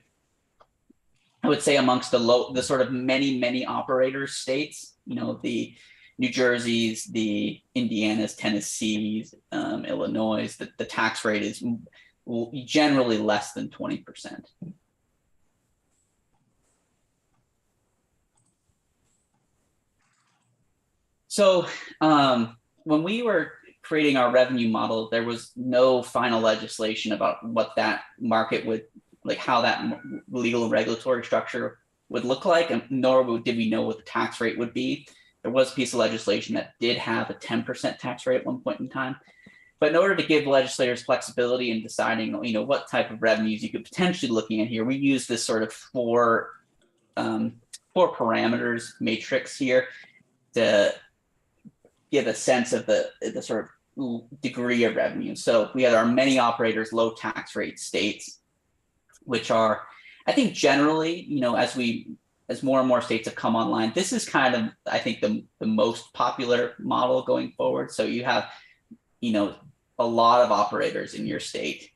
I would say amongst the sort of many operators states, the New Jersey's, the Indiana's, Tennessee's, Illinois, the tax rate is generally less than 20%. So when we were creating our revenue model, there was no final legislation about what that market would, like how that legal and regulatory structure would look like, and nor did we know what the tax rate would be. There was a piece of legislation that did have a 10% tax rate at one point in time. But in order to give legislators flexibility in deciding, what type of revenues you could potentially looking at here, we use this sort of four parameters matrix here to give a sense of the sort of degree of revenue. So we had our many operators, low tax rate states, which are, I think generally, as more and more states have come online, this is kind of, I think, the most popular model going forward. So you have, a lot of operators in your state,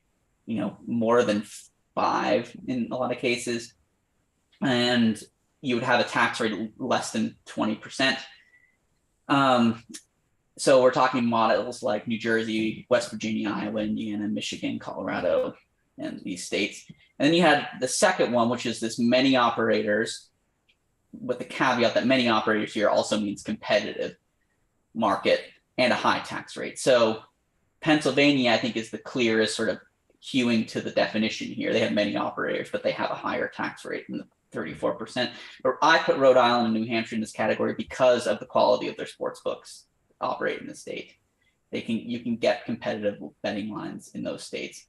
more than 5 in a lot of cases, and you would have a tax rate less than 20%. So we're talking models like New Jersey, West Virginia, Iowa, Indiana, Michigan, Colorado, and these states. And then you had the second one, which is this many operators, with the caveat that many operators here also means competitive market and a high tax rate. So Pennsylvania, I think, is the clearest sort of hewing to the definition here. They have many operators, but they have a higher tax rate than the 34%. But I put Rhode Island and New Hampshire in this category because of the quality of their sports books operate in the state. You can get competitive betting lines in those states.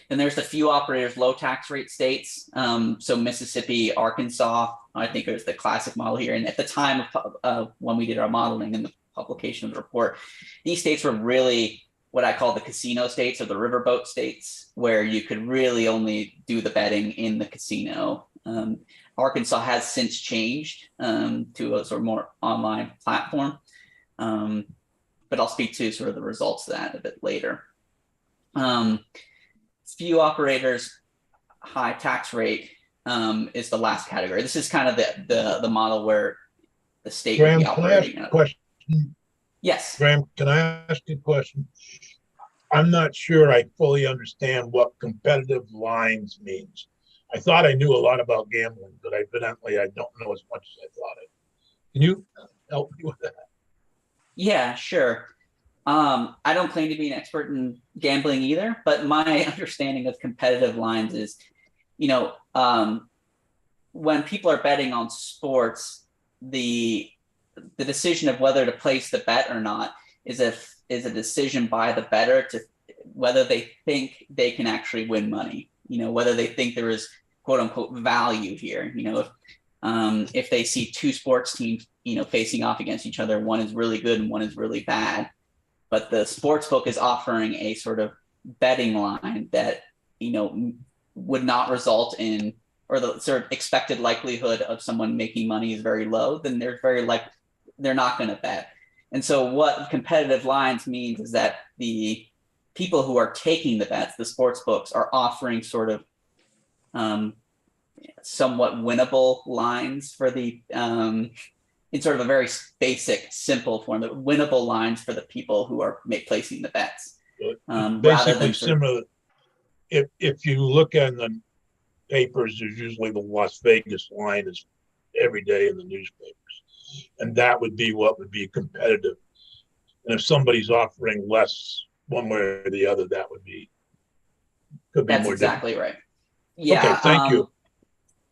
Then there's the few operators, low tax rate states. So Mississippi, Arkansas, I think is the classic model here. And at the time of when we did our modeling and the publication of the report, these states were really what I call the casino states, or the riverboat states, where you could really only do the betting in the casino. Arkansas has since changed to a sort of more online platform. But I'll speak to sort of the results of that a bit later. Few operators, high tax rate is the last category. This is kind of the model where the state Graham, would be operating. can I ask a question? Yes. Graham, can I ask you a question? I'm not sure I fully understand what competitive lines means. I thought I knew a lot about gambling, but evidently I don't know as much as I thought I did. Can you help me with that? Yeah, sure. I don't claim to be an expert in gambling either, but my understanding of competitive lines is, when people are betting on sports, the decision of whether to place the bet or not is a decision by the bettor to whether they think they can actually win money, whether they think there is quote unquote value here. If they see two sports teams, facing off against each other, one is really good and one is really bad, but the sports book is offering a sort of betting line that, would not result in, or the sort of expected likelihood of someone making money is very low, then they're not going to bet. And so what competitive lines means is that the people who are taking the bets, the sports books, are offering sort of somewhat winnable lines for the, in sort of a very basic, simple form, of winnable lines for the people who are placing the bets. Basically similar. If you look at the papers, there's usually the Las Vegas line is every day in the newspapers, and that would be what would be competitive. And if somebody's offering less one way or the other, that would be could be That's more exactly difficult. right. Yeah. Okay, thank you.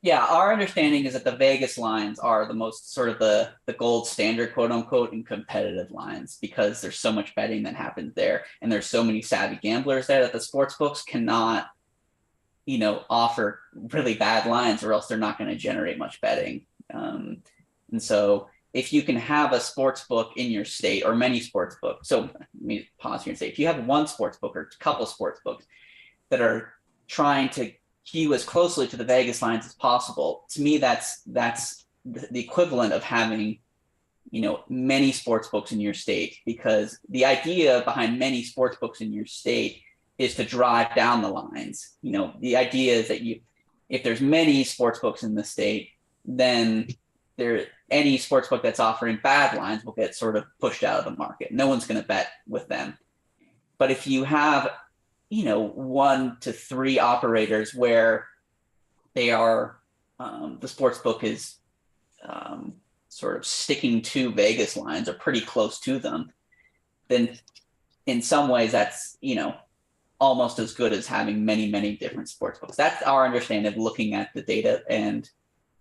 Yeah, our understanding is that the Vegas lines are the most sort of the gold standard, quote unquote, in competitive lines, because there's so much betting that happens there, and there's so many savvy gamblers there that the sports books cannot, offer really bad lines, or else they're not going to generate much betting. And so if you can have a sports book in your state, or many sports books, so let me pause here and say, if you have one sports book or a couple sports books that are trying to hew as closely to the Vegas lines as possible, to me, that's the equivalent of having, many sports books in your state, because the idea behind many sports books in your state is to drive down the lines. The idea is that if there's many sports books in the state, then any sports book that's offering bad lines will get sort of pushed out of the market. No one's going to bet with them. But if you have, 1 to 3 operators where they are, the sports book is sort of sticking to Vegas lines or pretty close to them, then in some ways that's, almost as good as having many, many different sports books. That's our understanding of looking at the data and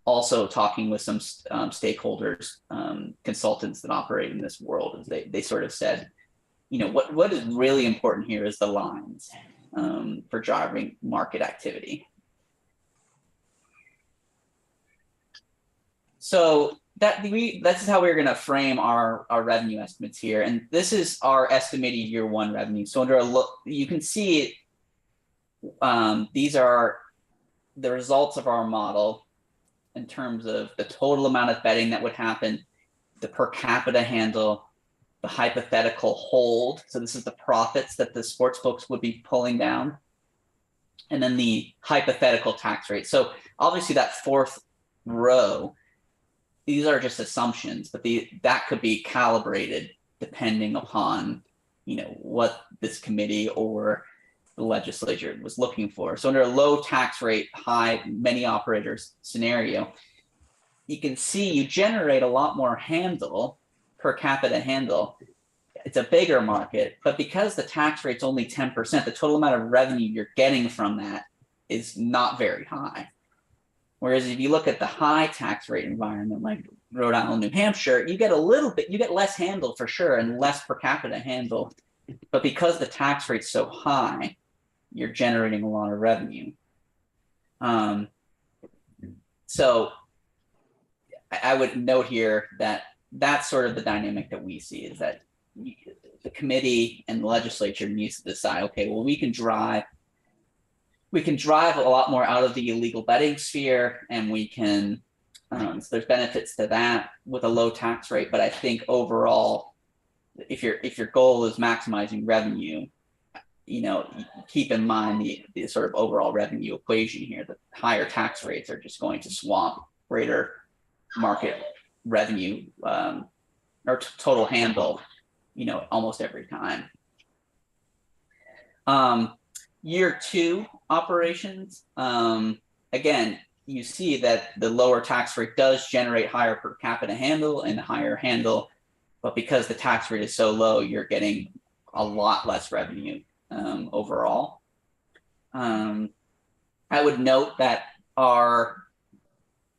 also talking with some stakeholders, consultants that operate in this world. Is they sort of said, what is really important here is the lines for driving market activity. So that's how we're going to frame our revenue estimates here. And this is our estimated year 1 revenue. So under a look, you can see these are the results of our model in terms of the total amount of betting that would happen, the per capita handle, the hypothetical hold. So this is the profits that the sports books would be pulling down, and then the hypothetical tax rate. So obviously that 4th row, these are just assumptions, but that could be calibrated depending upon, what this committee or the legislature was looking for. So under a low tax rate, high many operators scenario, you can see you generate a lot more handle, per capita handle. It's a bigger market, but because the tax rate's only 10%, the total amount of revenue you're getting from that is not very high. Whereas if you look at the high tax rate environment like Rhode Island, New Hampshire, you get you get less handle for sure and less per capita handle. But because the tax rate's so high, you're generating a lot of revenue. So I would note here that that's sort of the dynamic that we see, is that the committee and the legislature needs to decide, okay, well, we can drive a lot more out of the illegal betting sphere, and we can, so there's benefits to that with a low tax rate. But I think overall, if your goal is maximizing revenue, keep in mind the sort of overall revenue equation here. The higher tax rates are just going to swamp greater market revenue or total handle, almost every time. Year 2 operations, again, you see that the lower tax rate does generate higher per capita handle and higher handle, but because the tax rate is so low, you're getting a lot less revenue overall. I would note that our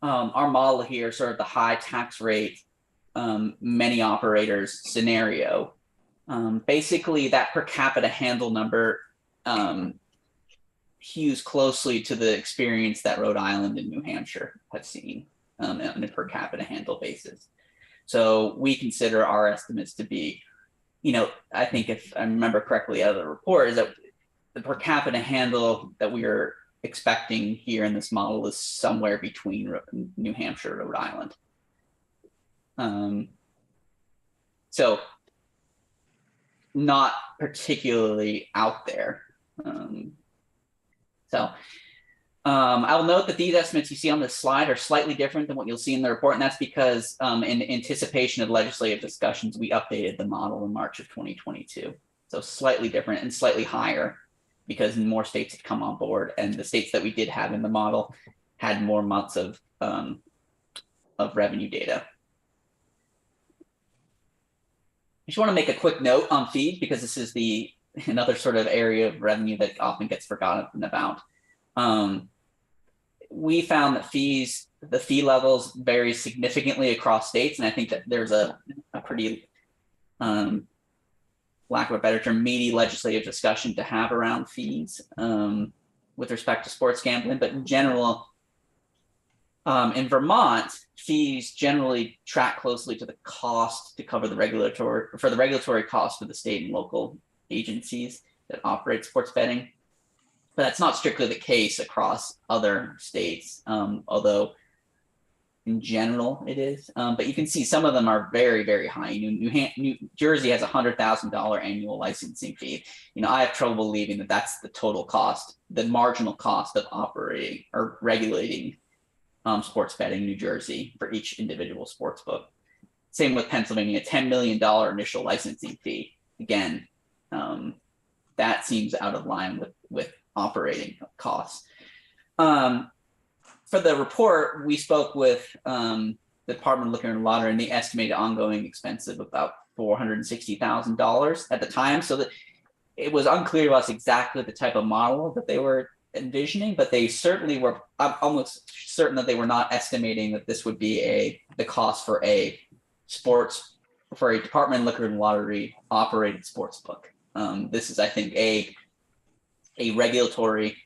model here, sort of the high tax rate, many operators scenario, basically that per capita handle number hews closely to the experience that Rhode Island and New Hampshire have seen on a per capita handle basis. So we consider our estimates to be, I think if I remember correctly out of the report, is that the per capita handle that we are expecting here in this model is somewhere between New Hampshire and Rhode Island. So not particularly out there. I will note that these estimates you see on this slide are slightly different than what you'll see in the report, and that's because in anticipation of legislative discussions, we updated the model in March of 2022. So slightly different and slightly higher because more states had come on board, and the states that we did have in the model had more months of revenue data. I just want to make a quick note on fees because this is another sort of area of revenue that often gets forgotten about. We found that the fee levels vary significantly across states, and I think that there's a pretty, lack of a better term, meaty legislative discussion to have around fees with respect to sports gambling. But in general, in Vermont, fees generally track closely to the cost to cover the regulatory cost of the state and local agencies that operate sports betting. But that's not strictly the case across other states, although in general it is, but you can see some of them are very, very high. New Jersey has $100,000 annual licensing fee. I have trouble believing that that's the total cost, the marginal cost of operating or regulating sports betting in New Jersey for each individual sports book. Same with Pennsylvania, $10 million initial licensing fee. Again, that seems out of line with operating costs. For the report, we spoke with the Department of Liquor and Lottery, and they estimated ongoing expense of about $460,000 at the time. So that it was unclear to us exactly the type of model that they were envisioning, but they certainly were. I'm almost certain that they were not estimating that this would be the cost for a Department of Liquor and Lottery operated sports book. This is, I think, a regulatory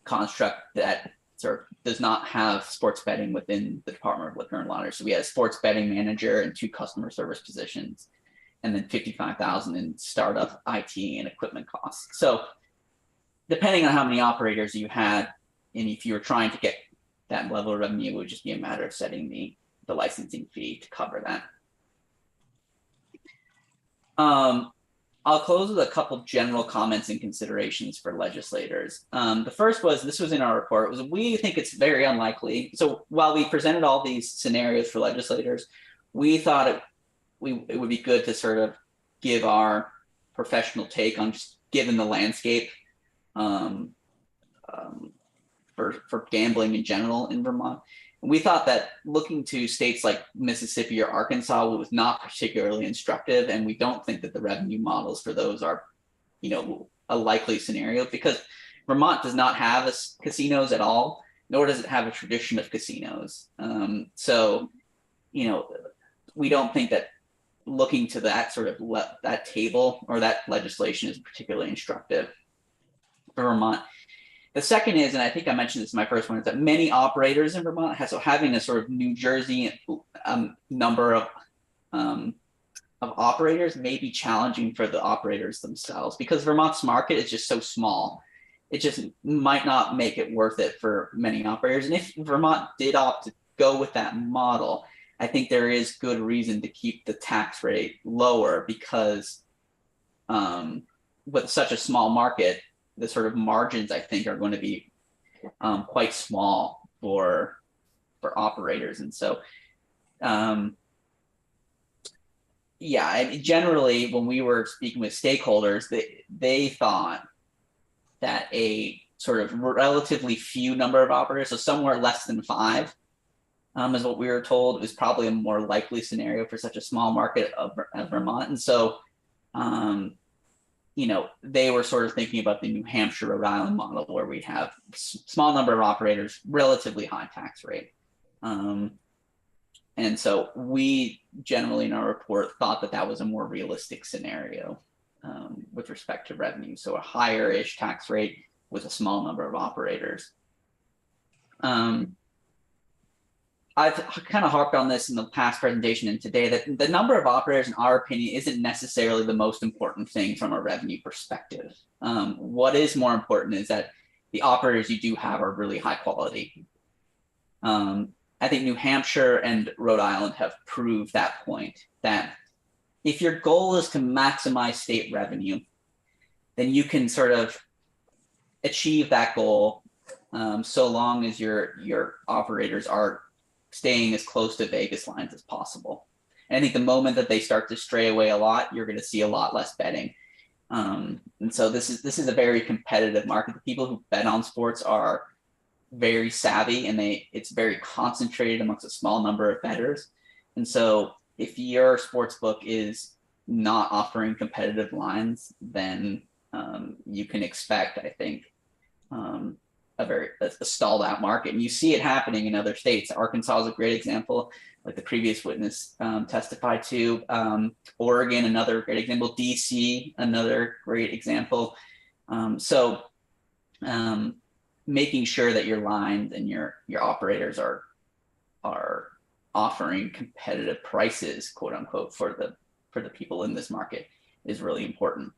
construct that sort of does not have sports betting within the Department of Liquor and Lottery. So we had a sports betting manager and 2 customer service positions, and then $55,000 in startup IT and equipment costs. So depending on how many operators you had, and if you were trying to get that level of revenue, it would just be a matter of setting the licensing fee to cover that. I'll close with a couple general comments and considerations for legislators. The first was, this was in our report, was we think it's very unlikely. So while we presented all these scenarios for legislators, we thought it would be good to sort of give our professional take on just given the landscape for gambling in general in Vermont. We thought that looking to states like Mississippi or Arkansas was not particularly instructive, and we don't think that the revenue models for those are, a likely scenario, because Vermont does not have casinos at all, nor does it have a tradition of casinos. So, we don't think that looking to that sort of that table or that legislation is particularly instructive for Vermont. The second is, and I think I mentioned this in my first one, is that many operators in Vermont having a sort of New Jersey number of operators may be challenging for the operators themselves, because Vermont's market is just so small. It just might not make it worth it for many operators. And if Vermont did opt to go with that model, I think there is good reason to keep the tax rate lower, because with such a small market, the sort of margins, I think, are going to be quite small for operators. And so, generally, when we were speaking with stakeholders, they thought that a sort of relatively few number of operators, so somewhere less than 5, is what we were told, is probably a more likely scenario for such a small market of Vermont. And so, they were sort of thinking about the New Hampshire, Rhode Island model, where we have small number of operators, relatively high tax rate. And so we generally in our report thought that was a more realistic scenario with respect to revenue. So a higher-ish tax rate with a small number of operators. I've kind of harped on this in the past presentation and today, that the number of operators, in our opinion, isn't necessarily the most important thing from a revenue perspective. What is more important is that the operators you do have are really high quality. I think New Hampshire and Rhode Island have proved that point, that if your goal is to maximize state revenue, then you can sort of achieve that goal so long as your operators are staying as close to Vegas lines as possible. And I think the moment that they start to stray away a lot, you're going to see a lot less betting. And so this is a very competitive market. The people who bet on sports are very savvy, and it's very concentrated amongst a small number of bettors. And so if your sports book is not offering competitive lines, then you can expect, I think, a stalled out market. And you see it happening in other states. Arkansas is a great example, like the previous witness testified to. Oregon, another great example. DC, another great example. So making sure that your lines and your operators are offering competitive prices, quote unquote, for the people in this market is really important.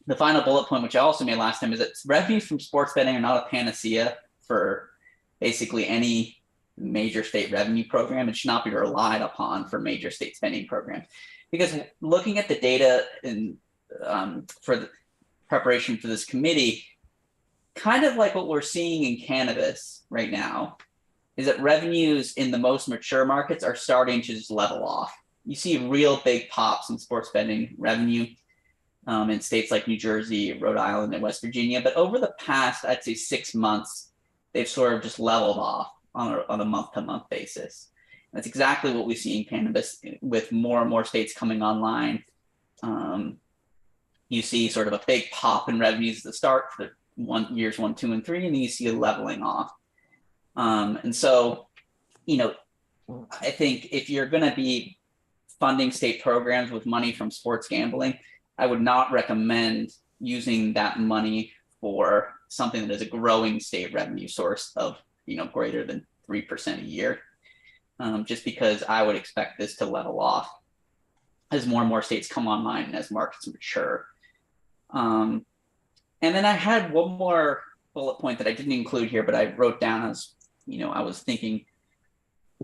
The final bullet point, which I also made last time, is that revenues from sports betting are not a panacea for basically any major state revenue program. It should not be relied upon for major state spending programs. Because looking at the data in, for the preparation for this committee, kind of like what we're seeing in cannabis right now, is that revenues in the most mature markets are starting to just level off. You see real big pops in sports betting revenue in states like New Jersey, Rhode Island, and West Virginia. But over the past, I'd say 6 months, they've sort of just leveled off on a month-to-month basis. And that's exactly what we see in cannabis with more and more states coming online. You see sort of a big pop in revenues at the start for years 1, 2, and 3, and then you see a leveling off. And so, you know, I think if you're going to be funding state programs with money from sports gambling, I would not recommend using that money for something that is a growing state revenue source of, you know, greater than 3% a year, just because I would expect this to level off as more and more states come online and as markets mature. And then I had one more bullet point that I didn't include here, but I wrote down as, you know, I was thinking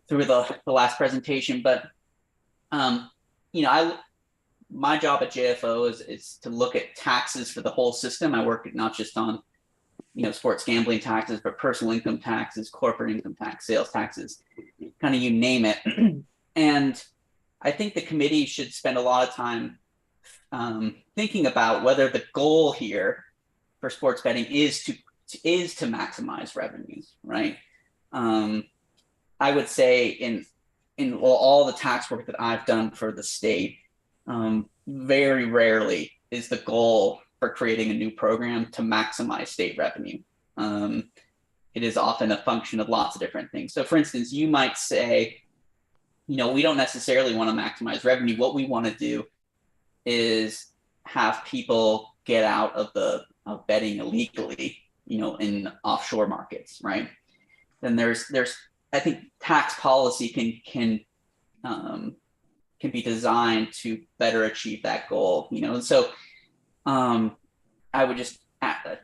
through the last presentation, but, you know, my job at JFO is to look at taxes for the whole system. I work not just on, you know, sports gambling taxes, but personal income taxes, corporate income tax, sales taxes, kind of you name it. And I think the committee should spend a lot of time thinking about whether the goal here for sports betting is to maximize revenues, right? I would say in all the tax work that I've done for the state, very rarely is the goal for creating a new program to maximize state revenue. It is often a function of lots of different things. So for instance, you might say, you know, we don't necessarily want to maximize revenue. What we want to do is have people get out of betting illegally, you know, in offshore markets, right? Then there's I think tax policy can be designed to better achieve that goal, you know. And so I would just I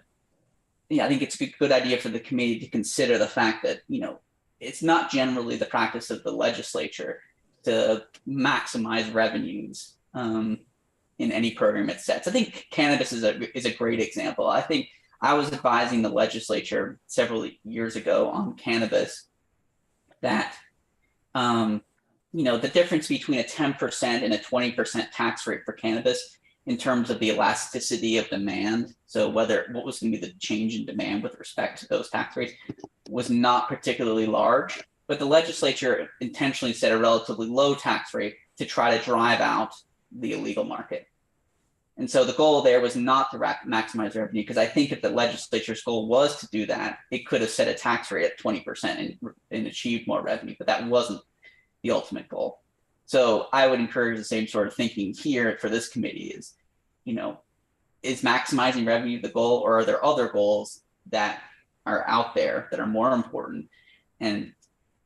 think it's a good idea for the committee to consider the fact that, you know, it's not generally the practice of the legislature to maximize revenues in any program it sets. I think cannabis is a great example. I think I was advising the legislature several years ago on cannabis that, you know, the difference between a 10% and a 20% tax rate for cannabis in terms of the elasticity of demand, so what was going to be the change in demand with respect to those tax rates, was not particularly large, but the legislature intentionally set a relatively low tax rate to try to drive out the illegal market. And so the goal there was not to maximize revenue, because I think if the legislature's goal was to do that, it could have set a tax rate at 20% and achieved more revenue, but that wasn't the ultimate goal. So I would encourage the same sort of thinking here for this committee is, you know, is maximizing revenue the goal, or are there other goals that are out there that are more important, and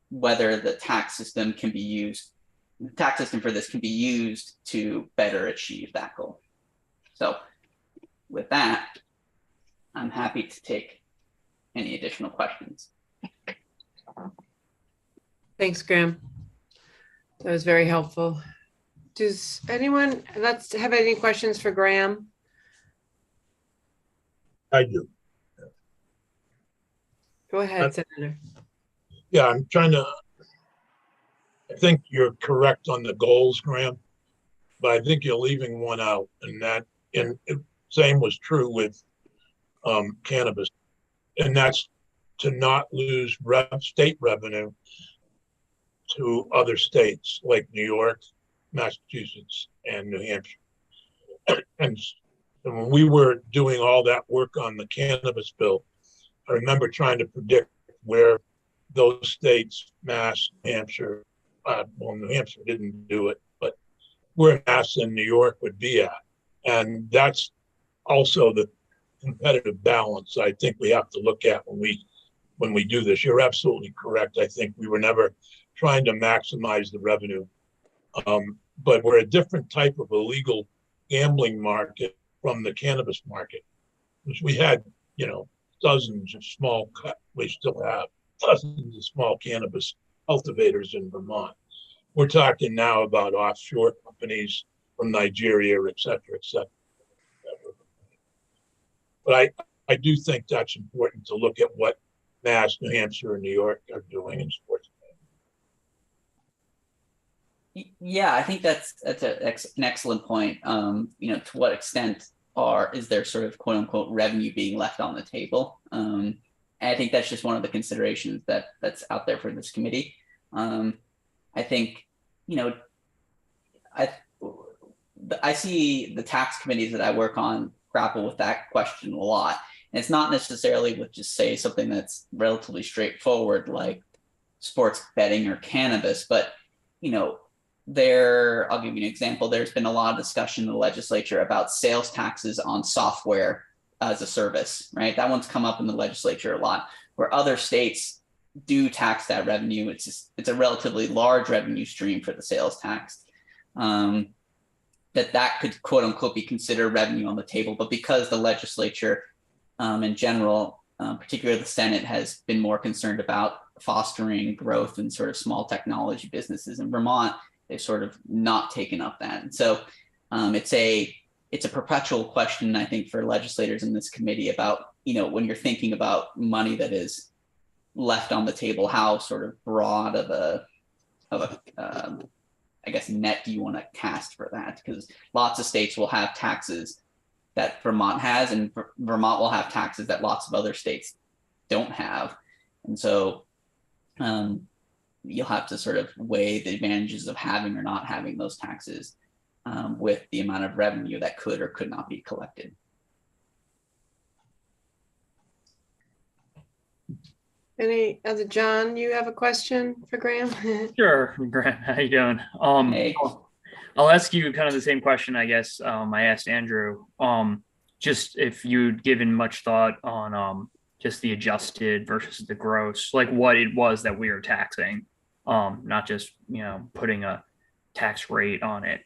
whether the tax system can be used, the tax system for this can be used to better achieve that goal. So with that, I'm happy to take any additional questions. Thanks, Graham. That was very helpful. Does anyone have any questions for Graham? I do. Go ahead, Senator. Yeah, I'm trying to, I think you're correct on the goals, Graham, but I think you're leaving one out, and that, and same was true with cannabis, and that's to not lose state revenue to other states like New York, Massachusetts, and New Hampshire. And when we were doing all that work on the cannabis bill, I remember trying to predict where those states, Mass, New Hampshire, well, New Hampshire didn't do it, but where Mass and New York would be at. And that's also the competitive balance I think we have to look at when we do this. You're absolutely correct. I think we were never trying to maximize the revenue. But we're a different type of illegal gambling market from the cannabis market, which we had, you know, dozens of small we still have dozens of small cannabis cultivators in Vermont. We're talking now about offshore companies from Nigeria, et cetera, et cetera. But I do think that's important to look at what Mass, New Hampshire, and New York are doing in sports. Yeah, I think that's an excellent point. You know, to what extent is there sort of quote unquote revenue being left on the table? And I think that's just one of the considerations that's out there for this committee. I think, you know, I see the tax committees that I work on grapple with that question a lot. And it's not necessarily with just say something that's relatively straightforward like sports betting or cannabis, but, you know, I'll give you an example. There's been a lot of discussion in the legislature about sales taxes on software as a service, right? That one's come up in the legislature a lot, where other states do tax that revenue. It's a relatively large revenue stream for the sales tax. That could quote unquote be considered revenue on the table, but because the legislature in general, particularly the Senate, has been more concerned about fostering growth in sort of small technology businesses in Vermont, they've sort of not taken up that. And so it's a perpetual question, I think, for legislators in this committee about, you know, when you're thinking about money that is left on the table, how sort of broad of a I guess net do you want to cast for that? Because lots of states will have taxes that Vermont has, and Vermont will have taxes that lots of other states don't have. And so you'll have to sort of weigh the advantages of having or not having those taxes with the amount of revenue that could or could not be collected. Any other, John, you have a question for Graham? Sure, Graham, how you doing? Hey. I'll ask you kind of the same question, I guess, I asked Andrew. Just if you'd given much thought on just the adjusted versus the gross, like what it was that we are taxing, not just, you know, putting a tax rate on it.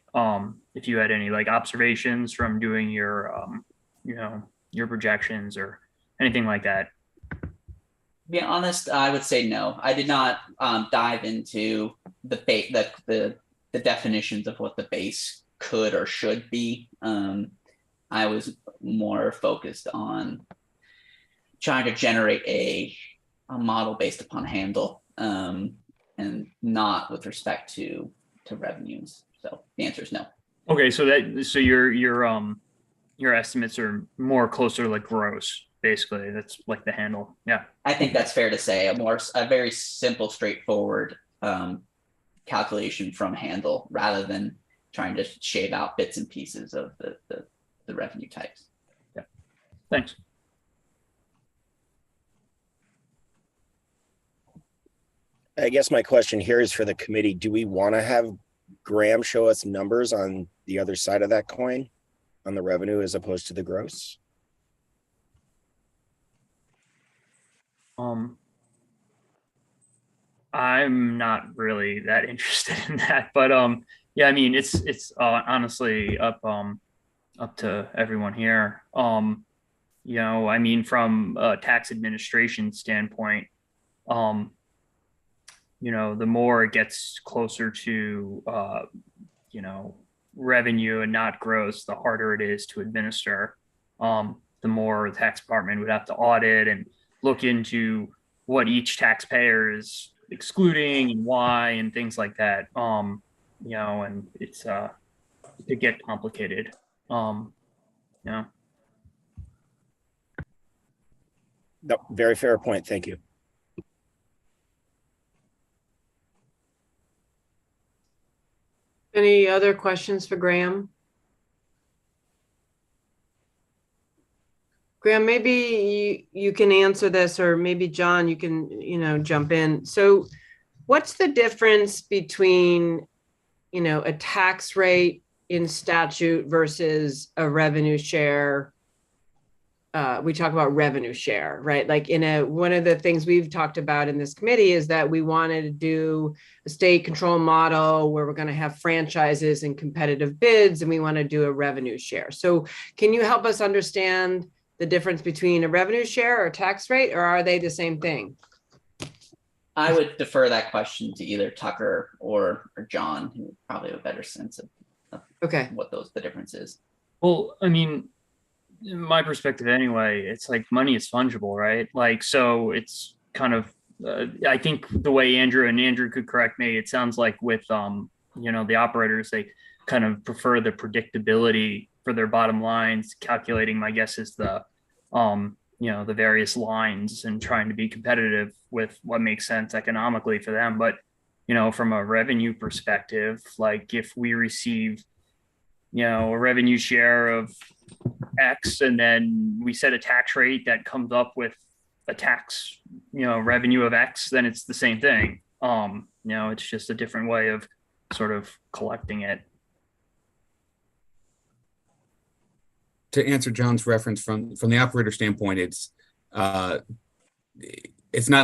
If you had any like observations from doing your, you know, your projections or anything like that. To be honest, I would say no. I did not dive into the definitions of what the base could or should be. I was more focused on trying to generate a model based upon handle and not with respect to revenues. So the answer is no. Okay, so your estimates are more closer to like gross. Basically, that's like the handle. Yeah, I think that's fair to say. A very simple, straightforward calculation from handle rather than trying to shave out bits and pieces of the revenue types. Yeah, thanks. I guess my question here is for the committee. Do we want to have Graham show us numbers on the other side of that coin, on the revenue as opposed to the gross? I'm not really that interested in that, but yeah, I mean, it's honestly up to everyone here. You know, I mean, from a tax administration standpoint, you know, the more it gets closer to you know, revenue and not gross, the harder it is to administer. The more the tax department would have to audit and look into what each taxpayer is excluding and why and things like that. You know, and it get complicated. You know. No, very fair point. Thank you. Any other questions for Graham? Graham, maybe you can answer this, or maybe John, you can, you know, jump in. So what's the difference between, you know, a tax rate in statute versus a revenue share? We talk about revenue share, right? Like one of the things we've talked about in this committee is that we wanted to do a state control model where we're going to have franchises and competitive bids, and we want to do a revenue share. So can you help us understand the difference between a revenue share or tax rate, or are they the same thing? I would defer that question to either Tucker or John, who probably have a better sense of Okay. what the difference is. Well, I mean, in my perspective anyway, it's like money is fungible, right? Like, so it's kind of, I think the way Andrew could correct me, it sounds like with, the operators, they kind of prefer the predictability for their bottom lines. Calculating, my guess is the various lines and trying to be competitive with what makes sense economically for them. But, from a revenue perspective, like if we receive, a revenue share of X, and then we set a tax rate that comes up with a tax, revenue of X, then it's the same thing. It's just a different way of sort of collecting it. To answer John's reference from the operator standpoint, it's not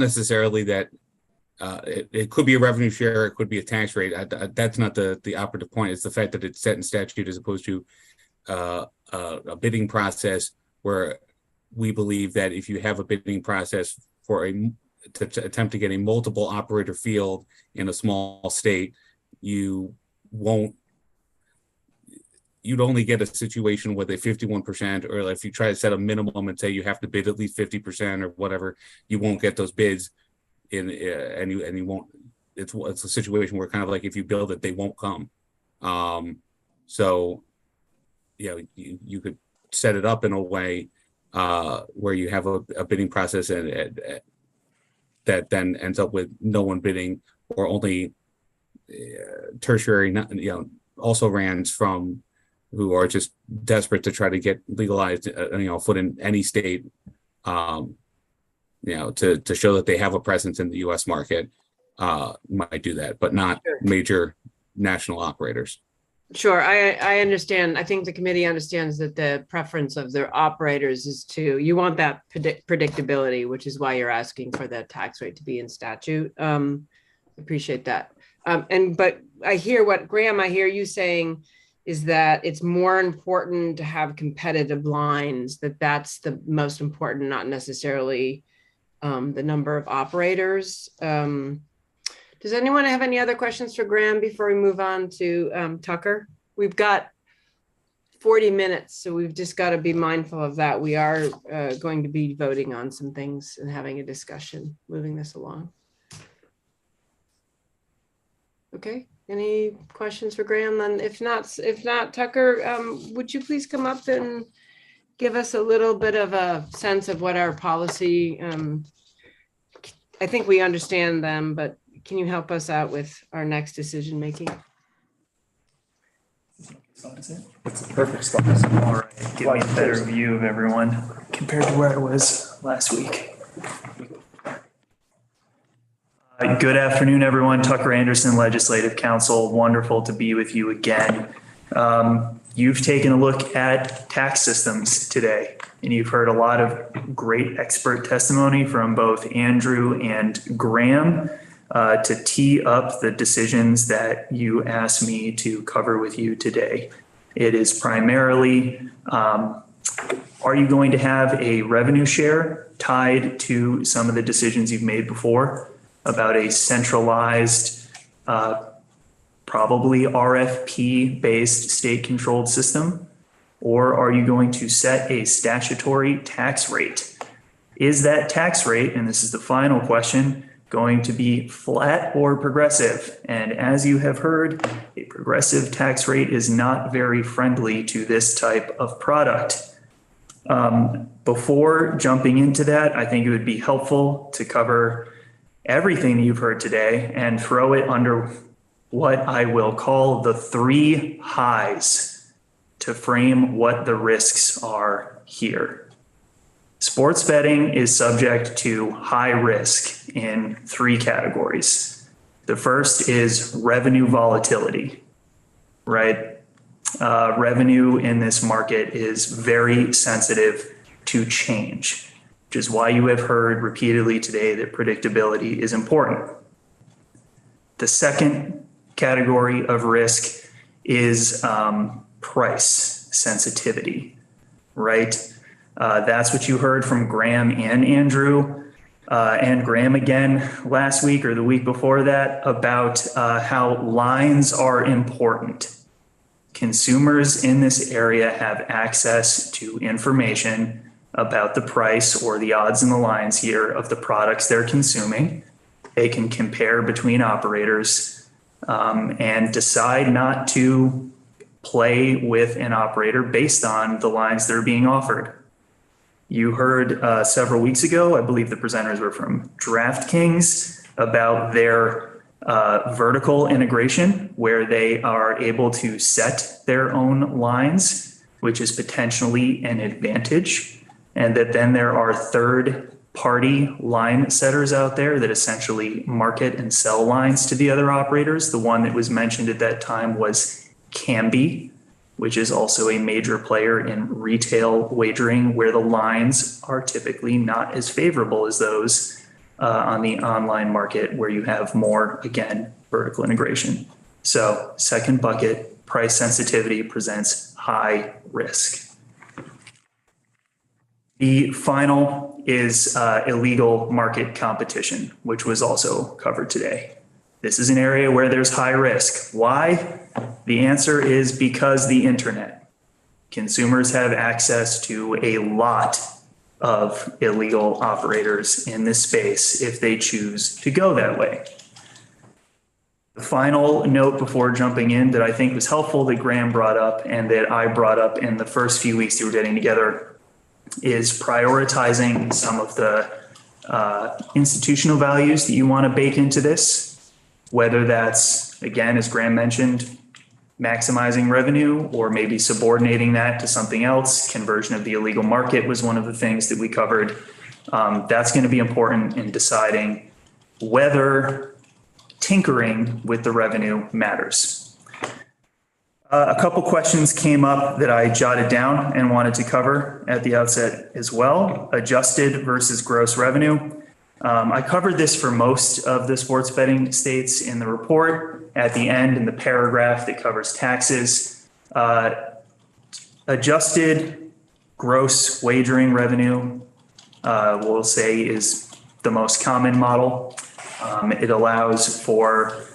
necessarily that it could be a revenue share, it could be a tax rate. That's not the operative point. It's the fact that it's set in statute as opposed to a bidding process, where we believe that if you have a bidding process to attempt to get a multiple operator field in a small state, you'd only get a situation with a 51%, or if you try to set a minimum and say you have to bid at least 50% or whatever, you won't get those bids and you won't. It's a situation where kind of like if you build it, they won't come. So you could set it up in a way where you have a bidding process and that then ends up with no one bidding, or only tertiary, also rans from who are just desperate to try to get legalized, foot in any state, to show that they have a presence in the U.S. market, might do that, but not major national operators. Sure, I understand. I think the committee understands that the preference of their operators is you want that predictability, which is why you're asking for the tax rate to be in statute. Appreciate that. But I hear what Graham, I hear you saying is that it's more important to have competitive lines, that's the most important, not necessarily the number of operators. Does anyone have any other questions for Graham before we move on to Tucker? We've got 40 minutes, so we've just got to be mindful of that. We are going to be voting on some things and having a discussion, moving this along. Okay, any questions for Graham? And if not, Tucker, would you please come up and give us a little bit of a sense of what our policy, I think we understand them, but can you help us out with our next decision making? It's a perfect slide. All right, give me a better view of everyone compared to where I was last week. Good afternoon, everyone. Tucker Anderson, Legislative Counsel. Wonderful to be with you again. You've taken a look at tax systems today, and you've heard a lot of great expert testimony from both Andrew and Graham to tee up the decisions that you asked me to cover with you today. It is primarily, are you going to have a revenue share tied to some of the decisions you've made before about a centralized, probably RFP-based state-controlled system? Or are you going to set a statutory tax rate? Is that tax rate, and this is the final question, going to be flat or progressive? And as you have heard, a progressive tax rate is not very friendly to this type of product. Before jumping into that, I think it would be helpful to cover everything that you've heard today and throw it under what I will call the 3 highs to frame what the risks are here. Sports betting is subject to high risk in 3 categories. The first is revenue volatility, right? Revenue in this market is very sensitive to change, which is why you have heard repeatedly today that predictability is important. The second category of risk is price sensitivity, right? That's what you heard from Graham and Andrew. and Graham again last week or the week before that about how lines are important. Consumers in this area have access to information about the price or the odds and the lines here of the products they're consuming. They can compare between operators and decide not to play with an operator based on the lines that are being offered. You heard several weeks ago, I believe the presenters were from DraftKings, about their vertical integration where they are able to set their own lines, which is potentially an advantage. And that then there are third-party line setters out there that essentially market and sell lines to the other operators. The one that was mentioned at that time was Kambi, which is also a major player in retail wagering, where the lines are typically not as favorable as those on the online market, where you have more, again, vertical integration. So second bucket, price sensitivity presents high risk. The final is illegal market competition, which was also covered today. This is an area where there's high risk. Why? The answer is because the internet. Consumers have access to a lot of illegal operators in this space if they choose to go that way. The final note before jumping in that I think was helpful that Graham brought up and that I brought up in the first few weeks you were getting together is prioritizing some of the institutional values that you want to bake into this, whether that's, again, as Graham mentioned, maximizing revenue or maybe subordinating that to something else. Conversion of the illegal market was one of the things that we covered. That's going to be important in deciding whether tinkering with the revenue matters. A couple questions came up that I jotted down and wanted to cover at the outset as well. Adjusted versus gross revenue. I covered this for most of the sports betting states in the report. At the end, in the paragraph that covers taxes, adjusted gross wagering revenue, we'll say, is the most common model. It allows for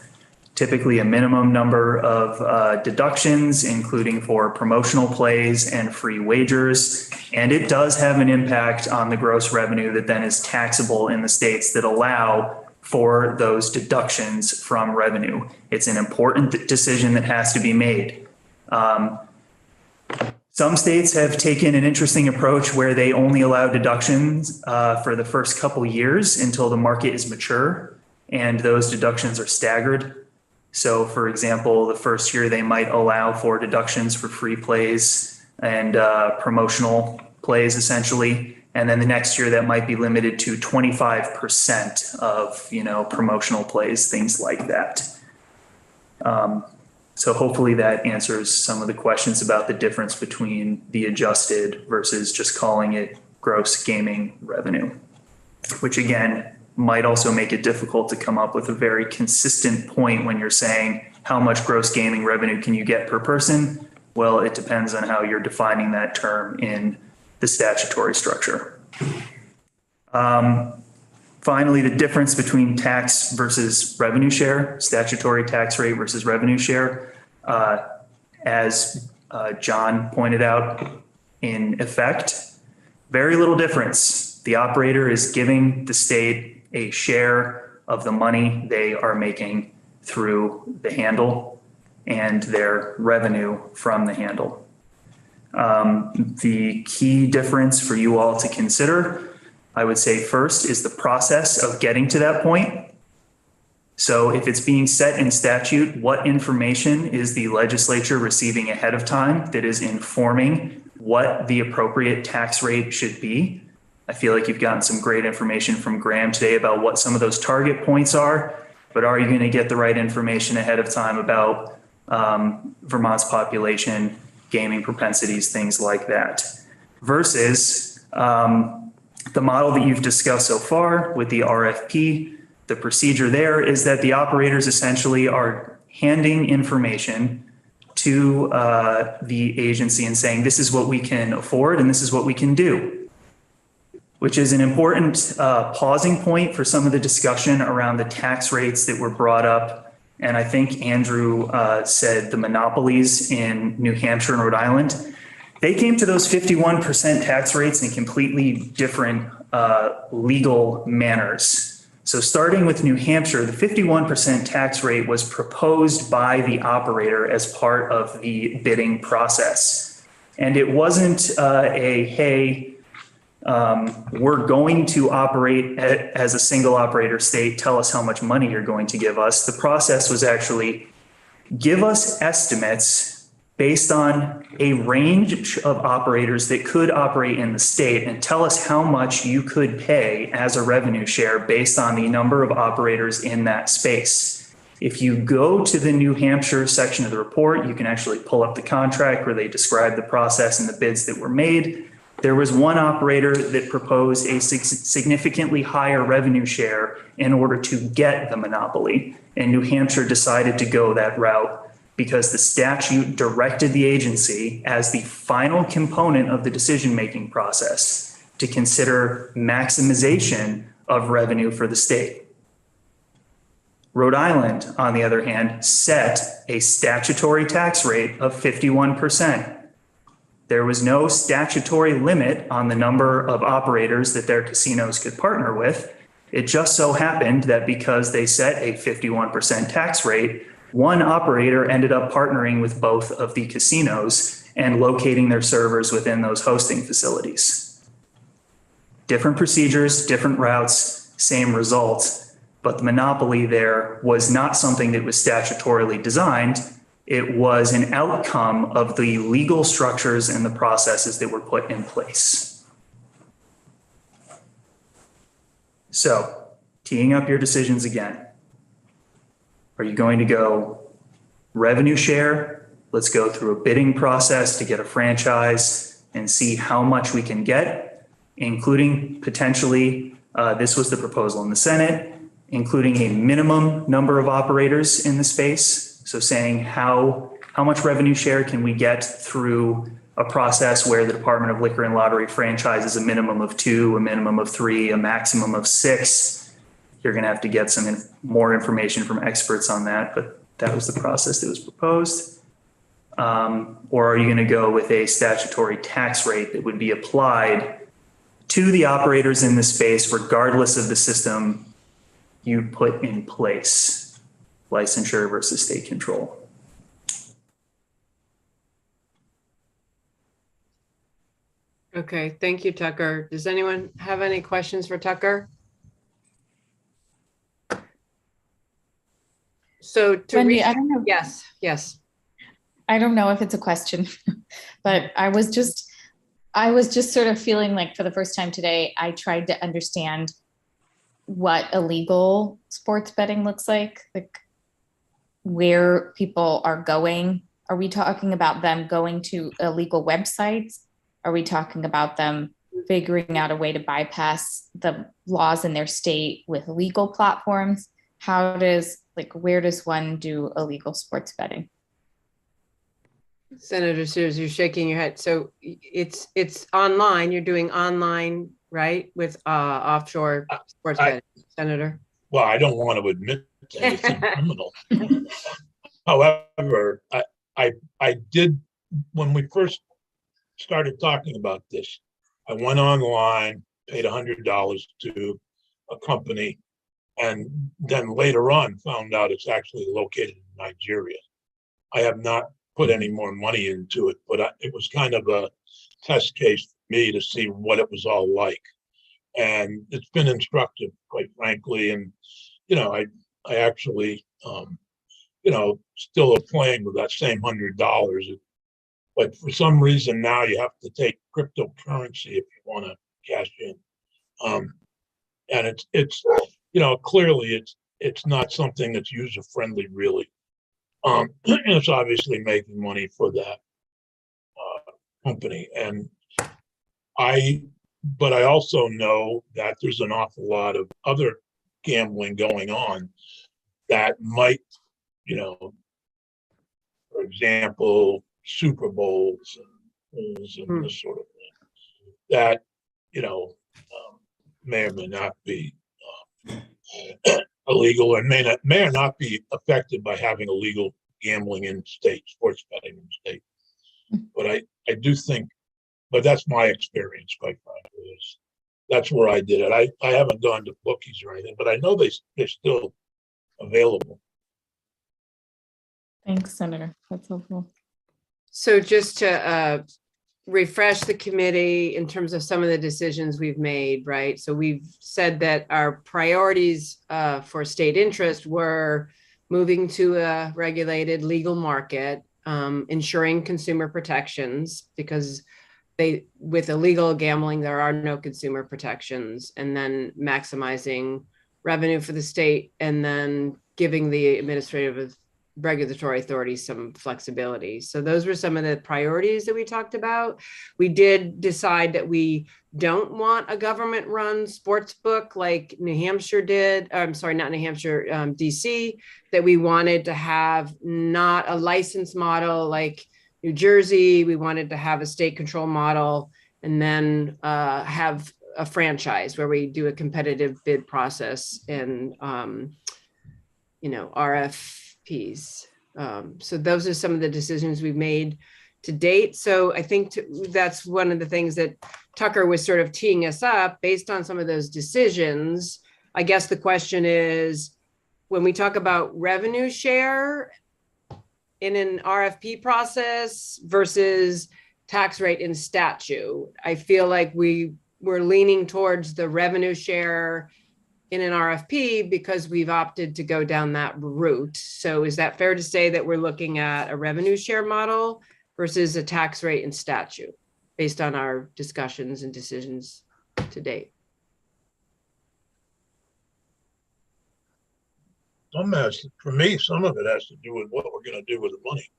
typically a minimum number of deductions, including for promotional plays and free wagers. And it does have an impact on the gross revenue that then is taxable in the states that allow for those deductions from revenue. It's an important decision that has to be made. Some states have taken an interesting approach where they only allow deductions for the first couple years until the market is mature, and those deductions are staggered. So, for example, the first year they might allow for deductions for free plays and promotional plays, essentially. And then the next year that might be limited to 25% of, promotional plays, things like that. So hopefully that answers some of the questions about the difference between the adjusted versus just calling it gross gaming revenue, which again, might also make it difficult to come up with a very consistent point when you're saying how much gross gaming revenue can you get per person? Well, it depends on how you're defining that term in the statutory structure. Finally, the difference between tax versus revenue share, statutory tax rate versus revenue share, as John pointed out, in effect, very little difference. The operator is giving the state a share of the money they are making through the handle and their revenue from the handle. The key difference for you all to consider, I would say first, is the process of getting to that point. So if it's being set in statute, what information is the legislature receiving ahead of time that is informing what the appropriate tax rate should be? I feel like you've gotten some great information from Graham today about what some of those target points are, but are you going to get the right information ahead of time about Vermont's population, gaming propensities, things like that? Versus the model that you've discussed so far with the RFP, the procedure there is that the operators essentially are handing information to the agency and saying, this is what we can afford and this is what we can do. which is an important pausing point for some of the discussion around the tax rates that were brought up. And I think Andrew said the monopolies in New Hampshire and Rhode Island. They came to those 51% tax rates in completely different legal manners. So starting with New Hampshire, the 51% tax rate was proposed by the operator as part of the bidding process. And it wasn't hey, we're going to operate as a single operator state, tell us how much money you're going to give us. The process was actually give us estimates based on a range of operators that could operate in the state and tell us how much you could pay as a revenue share based on the number of operators in that space. If you go to the New Hampshire section of the report, you can actually pull up the contract where they describe the process and the bids that were made. There was one operator that proposed a significantly higher revenue share in order to get the monopoly, and New Hampshire decided to go that route because the statute directed the agency as the final component of the decision-making process to consider maximization of revenue for the state. Rhode Island, on the other hand, set a statutory tax rate of 51%. There was no statutory limit on the number of operators that their casinos could partner with. It just so happened that because they set a 51% tax rate, one operator ended up partnering with both of the casinos and locating their servers within those hosting facilities. Different procedures, different routes, same results, but the monopoly there was not something that was statutorily designed. It was an outcome of the legal structures and the processes that were put in place. So, teeing up your decisions again. Are you going to go revenue share? Let's go through a bidding process to get a franchise and see how much we can get, including potentially, this was the proposal in the Senate, including a minimum number of operators in the space. So saying how much revenue share can we get through a process where the Department of Liquor and Lottery franchises a minimum of 2, a minimum of 3, a maximum of 6. You're going to have to get some more information from experts on that, but that was the process that was proposed. Or are you going to go with a statutory tax rate that would be applied to the operators in the space, regardless of the system you put in place, licensure versus state control? Okay, thank you, Tucker. Does anyone have any questions for Tucker? So to Wendy, I don't know. Yes. I don't know if it's a question, but I was just sort of feeling like for the first time today, I tried to understand what illegal sports betting looks like where people are going. Are we talking about them going to illegal websites? Are we talking about them figuring out a way to bypass the laws in their state with legal platforms? Where does one do illegal sports betting? Senator Sears, you're shaking your head. So it's online. You're doing online, right? With offshore sports betting, Senator. Well, I don't want to admit that it's criminal. However, I did, when we first started talking about this, I went online, paid $100 to a company, and then later on found out it's actually located in Nigeria. I have not put any more money into it, but it was kind of a test case for me to see what it was all like. And it's been instructive, quite frankly. And, I actually, still are playing with that same $100. But for some reason now you have to take cryptocurrency if you want to cash in. And it's clearly it's not something that's user friendly, really. It's obviously making money for that company. But I also know that there's an awful lot of other gambling going on that might, for example, Super Bowls and this sort of thing, that, may or may not be illegal, and may or not be affected by having illegal gambling in state, sports betting in state. But I do think, but that's my experience, quite frankly, is that's where I did it. I haven't gone to bookies or anything, but I know they're still available. Thanks, Senator. That's helpful. So just to refresh the committee in terms of some of the decisions we've made, right? So we've said that our priorities for state interest were moving to a regulated legal market, ensuring consumer protections, because with illegal gambling, there are no consumer protections, and then maximizing revenue for the state, and then giving the administrative regulatory authorities some flexibility. So those were some of the priorities that we talked about. We did decide that we don't want a government-run sports book like New Hampshire did. I'm sorry, not New Hampshire, DC, that we wanted to have not a license model like New Jersey. We wanted to have a state control model, and then have a franchise where we do a competitive bid process and, RFPs. So those are some of the decisions we've made to date. So I think that's one of the things that Tucker was sort of teeing us up based on some of those decisions. I guess the question is, when we talk about revenue share in an RFP process versus tax rate in statute, I feel like we're leaning towards the revenue share in an RFP because we've opted to go down that route. So is that fair to say that we're looking at a revenue share model versus a tax rate in statute based on our discussions and decisions to date? For me, some of it has to do with what we're going to do with the money.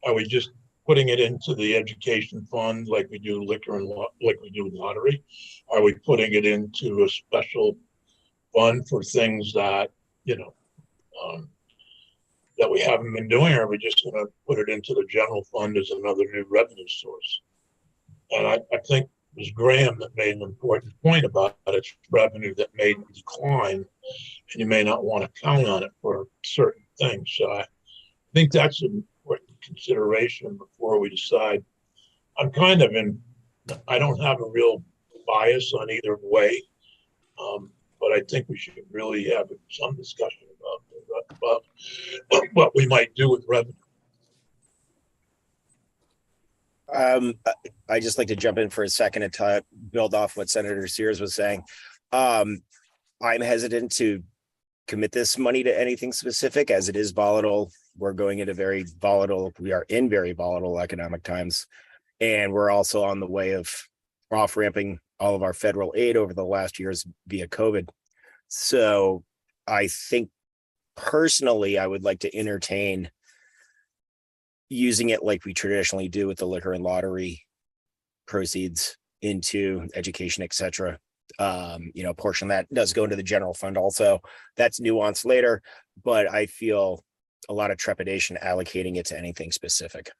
Are we just putting it into the education fund like we do liquor and like we do lottery? Are we putting it into a special fund for things that, that we haven't been doing, or are we just going to put it into the general fund as another new revenue source? And I think it was Graham that made an important point about its revenue that may decline, and you may not want to count on it for certain things. So I think that's an important consideration before we decide. I don't have a real bias on either way. But I think we should really have some discussion about what we might do with revenue. I just like to jump in for a second to build off what Senator Sears was saying. I'm hesitant to commit this money to anything specific, as it is volatile. We are in very volatile economic times, and we're also on the way of off-ramping all of our federal aid over the last years via COVID. So I think personally, I would like to entertain using it like we traditionally do with the liquor and lottery proceeds into education, et cetera. Portion that does go into the general fund also. That's nuanced later, but I feel a lot of trepidation allocating it to anything specific.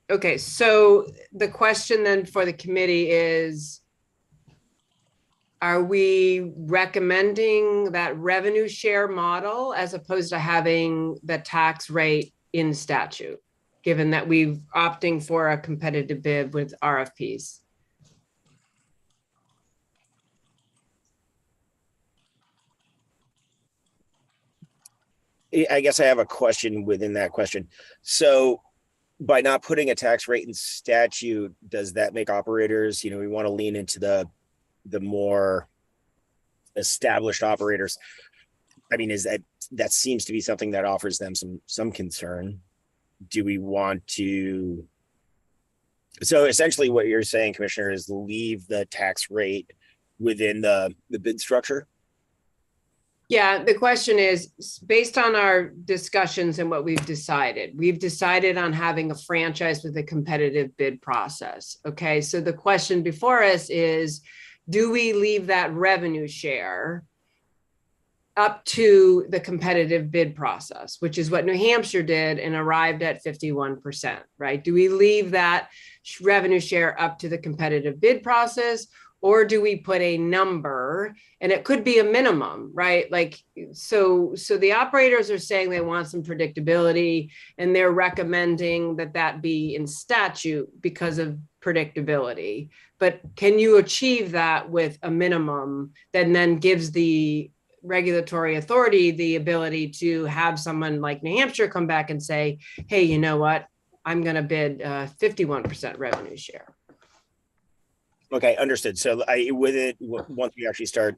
Okay, so the question then for the committee is, are we recommending that revenue share model as opposed to having the tax rate in statute, given that we've opting for a competitive bid with RFPs? I guess I have a question within that question. So by not putting a tax rate in statute, does that make operators, we want to lean into the more established operators? I mean, that seems to be something that offers them some concern. Do we want to? So essentially what you're saying, Commissioner, is leave the tax rate within the bid structure? Yeah, the question is, based on our discussions and what we've decided on having a franchise with a competitive bid process. Okay, so the question before us is, do we leave that revenue share up to the competitive bid process, which is what New Hampshire did and arrived at 51%, right? Do we leave that revenue share up to the competitive bid process, or do we put a number? And it could be a minimum, right? Like, so the operators are saying they want some predictability, and they're recommending that that be in statute because of predictability. But can you achieve that with a minimum that then gives the regulatory authority the ability to have someone like New Hampshire come back and say, hey, you know what? I'm going to bid 51% revenue share. Okay, understood. So once we actually start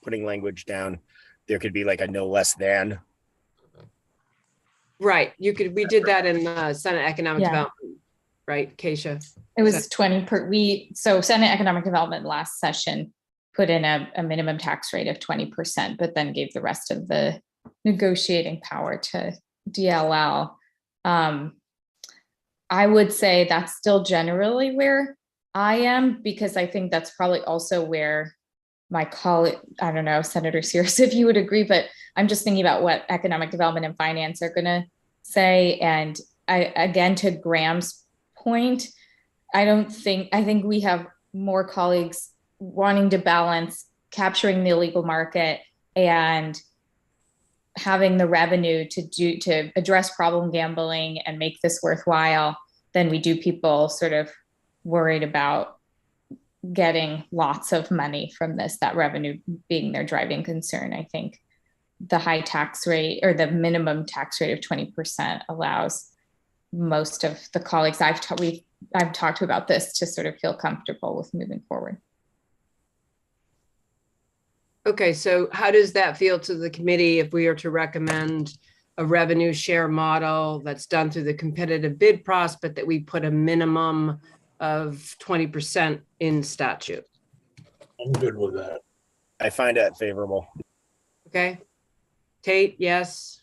putting language down, there could be like a no less than. Right. We did that in Senate Economic Development, right, Keisha? It was 20 per, so Senate Economic Development last session put in a minimum tax rate of 20%, but then gave the rest of the negotiating power to DLL. I would say that's still generally where I am, because I think that's probably also where my colleague, I don't know, Senator Sears, if you would agree, but I'm just thinking about what economic development and finance are going to say. And again, to Graham's point, I think we have more colleagues wanting to balance capturing the illegal market and having the revenue to address problem gambling and make this worthwhile than we do people sort of worried about getting lots of money from this, that revenue being their driving concern. I think the high tax rate, or the minimum tax rate of 20%, allows most of the colleagues I've talked to about this to sort of feel comfortable with moving forward. Okay, so how does that feel to the committee if we are to recommend a revenue share model that's done through the competitive bid process, but that we put a minimum of 20% in statute? I'm good with that. I find that favorable. Okay. Tate, yes.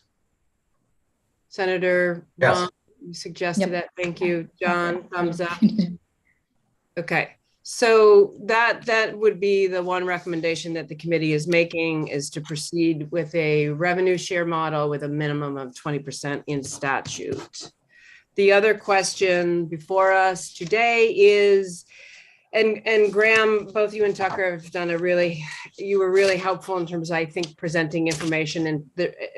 Senator Yes. Ron, you suggested that. Thank you. John, thumbs up. Okay. So that would be the one recommendation that the committee is making, is to proceed with a revenue share model with a minimum of 20% in statute. The other question before us today is, and Graham, both you and Tucker have done you were really helpful in terms of, I think, presenting information and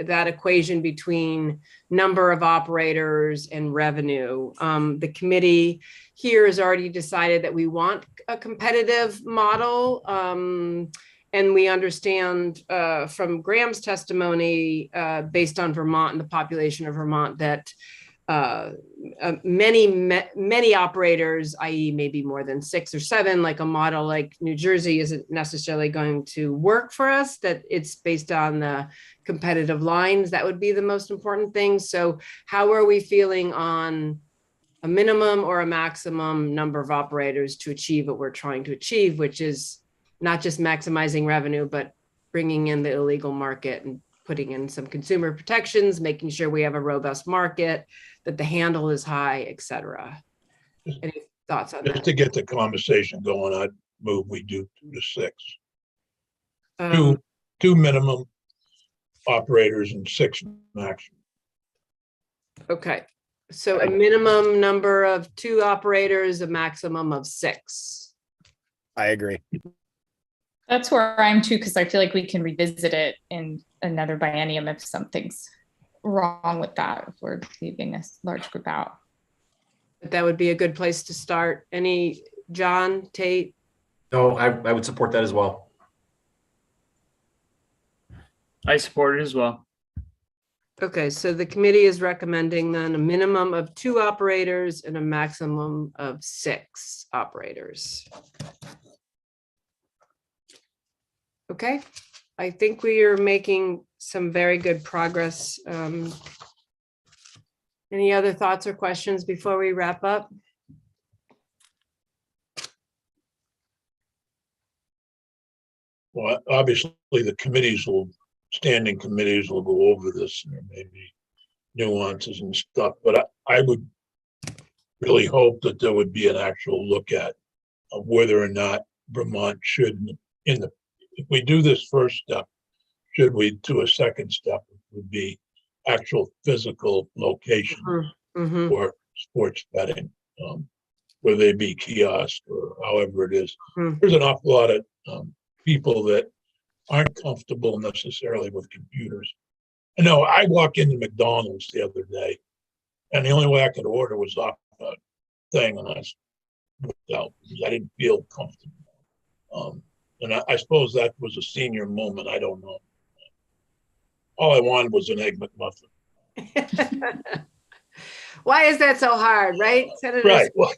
that equation between number of operators and revenue. The committee here has already decided that we want a competitive model. And we understand from Graham's testimony, based on Vermont and the population of Vermont, that many operators, i.e. maybe more than 6 or 7, like a model like New Jersey, isn't necessarily going to work for us, that it's based on the competitive lines. That would be the most important thing. So how are we feeling on a minimum or a maximum number of operators to achieve what we're trying to achieve, which is not just maximizing revenue, but bringing in the illegal market and putting in some consumer protections, making sure we have a robust market, that the handle is high, et cetera. Any thoughts on Just that? to get the conversation going, I'd move we do 2 to 6. Two minimum operators and 6 maximum. Okay, so a minimum number of 2 operators, a maximum of 6. I agree. That's where I'm too, because I feel like we can revisit it in another biennium if something's wrong with that, if we're leaving a large group out. That would be a good place to start. Any, John, Tate? No, I would support that as well. I support it as well. Okay, so the committee is recommending then a minimum of 2 operators and a maximum of 6 operators. Okay, I think we are making some very good progress. Any other thoughts or questions before we wrap up? Well, obviously the standing committees will go over this, and there may be nuances and stuff, but I would really hope that there would be an actual look at of whether or not Vermont should, if we do this first step, should we do a second step, which would be actual physical location Mhm. for sports betting, whether they be kiosk or however it is. Mhm. There's an awful lot of people that aren't comfortable necessarily with computers. I know I walked into McDonald's the other day, and the only way I could order was off a thing, and I was whipped out because I didn't feel comfortable. And I suppose that was a senior moment. I don't know. All I wanted was an Egg McMuffin. Why is that so hard, right, Senators? Right. Well,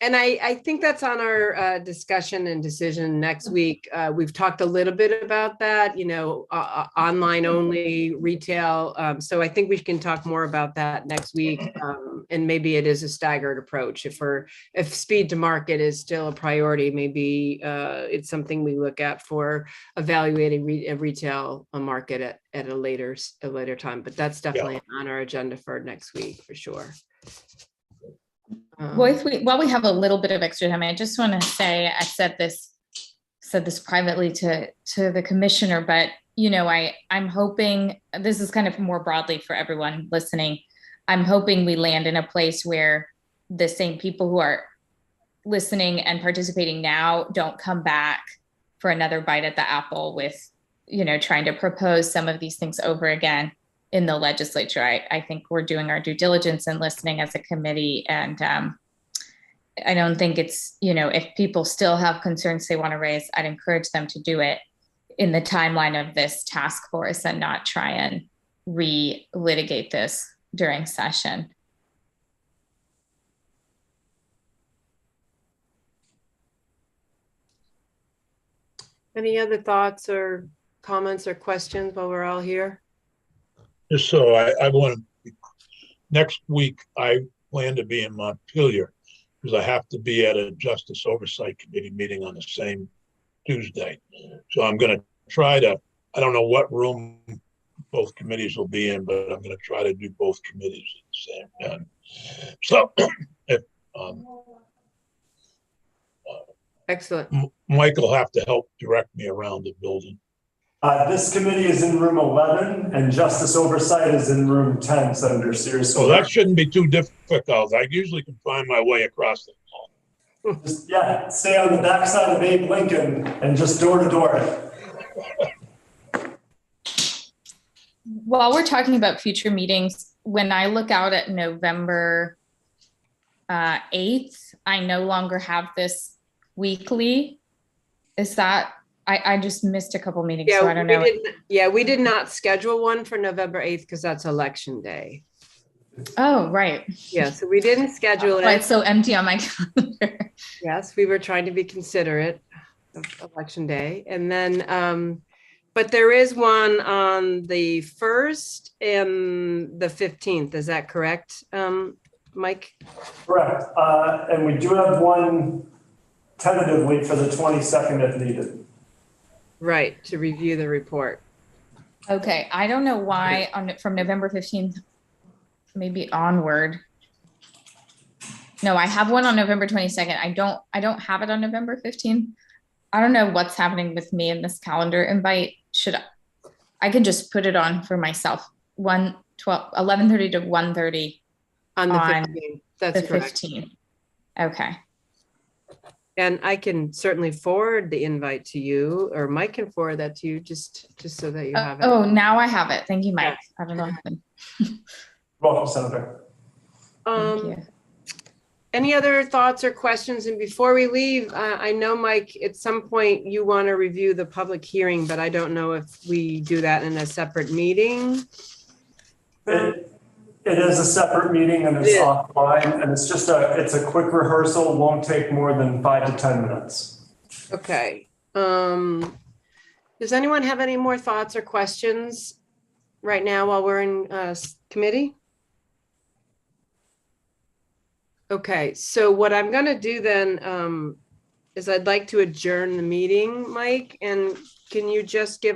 And I think that's on our discussion and decision next week. We've talked a little bit about that, online only retail. So I think we can talk more about that next week. And maybe it is a staggered approach. If speed to market is still a priority, maybe it's something we look at for evaluating a retail market at a later time. But that's definitely on our agenda for next week for sure. Well, while we have a little bit of extra time, I just want to say, I said this privately to the commissioner, but I'm hoping, this is kind of more broadly for everyone listening. I'm hoping we land in a place where the same people who are listening and participating now don't come back for another bite at the apple with, trying to propose some of these things over again in the legislature. I think we're doing our due diligence and listening as a committee. And I don't think it's, if people still have concerns they want to raise, I'd encourage them to do it in the timeline of this task force and not try and re-litigate this during session. Any other thoughts or comments or questions while we're all here? just so I want to, next week, I plan to be in Montpelier because I have to be at a Justice Oversight Committee meeting on the same Tuesday. So I'm going to try to, I don't know what room both committees will be in, but I'm going to try to do both committees at the same time. So if Excellent. Mike will have to help direct me around the building. This committee is in room 11 and Justice Oversight is in room 10, Senator Sears. So that shouldn't be too difficult. I usually can find my way across the hall. Just, yeah, stay on the backside of Abe Lincoln and just door to door. While we're talking about future meetings, when I look out at November 8th, I no longer have this weekly. Is that, I just missed a couple meetings, so I don't know. We did not schedule one for November 8th because that's election day. Oh, right. Yeah, so we didn't schedule it. It's so empty on my calendar. Yes, we were trying to be considerate of election day. And then, but there is one on the 1st and the 15th. Is that correct, Mike? Correct. And we do have one tentatively for the 22nd if needed. Right, to review the report. Okay, I don't know why from November 15th, maybe onward. No, I have one on November 22nd. I don't have it on November 15th. I don't know what's happening with me in this calendar invite. I could just put it on for myself. 11:30 to 1:30 on the 15th. That's correct. 15th. Okay. And I can certainly forward the invite to you, or Mike can forward that to you, just so that you have it. Oh, now I have it. Thank you, Mike. I don't know what happened. Welcome, Senator. Thank you. Any other thoughts or questions? And before we leave, I know, Mike, at some point you want to review the public hearing, but I don't know if we do that in a separate meeting. It is a separate meeting and it's offline, and it's a quick rehearsal, won't take more than 5 to 10 minutes. Okay. Does anyone have any more thoughts or questions right now while we're in committee? Okay, so what I'm going to do then is I'd like to adjourn the meeting, Mike, and can you just give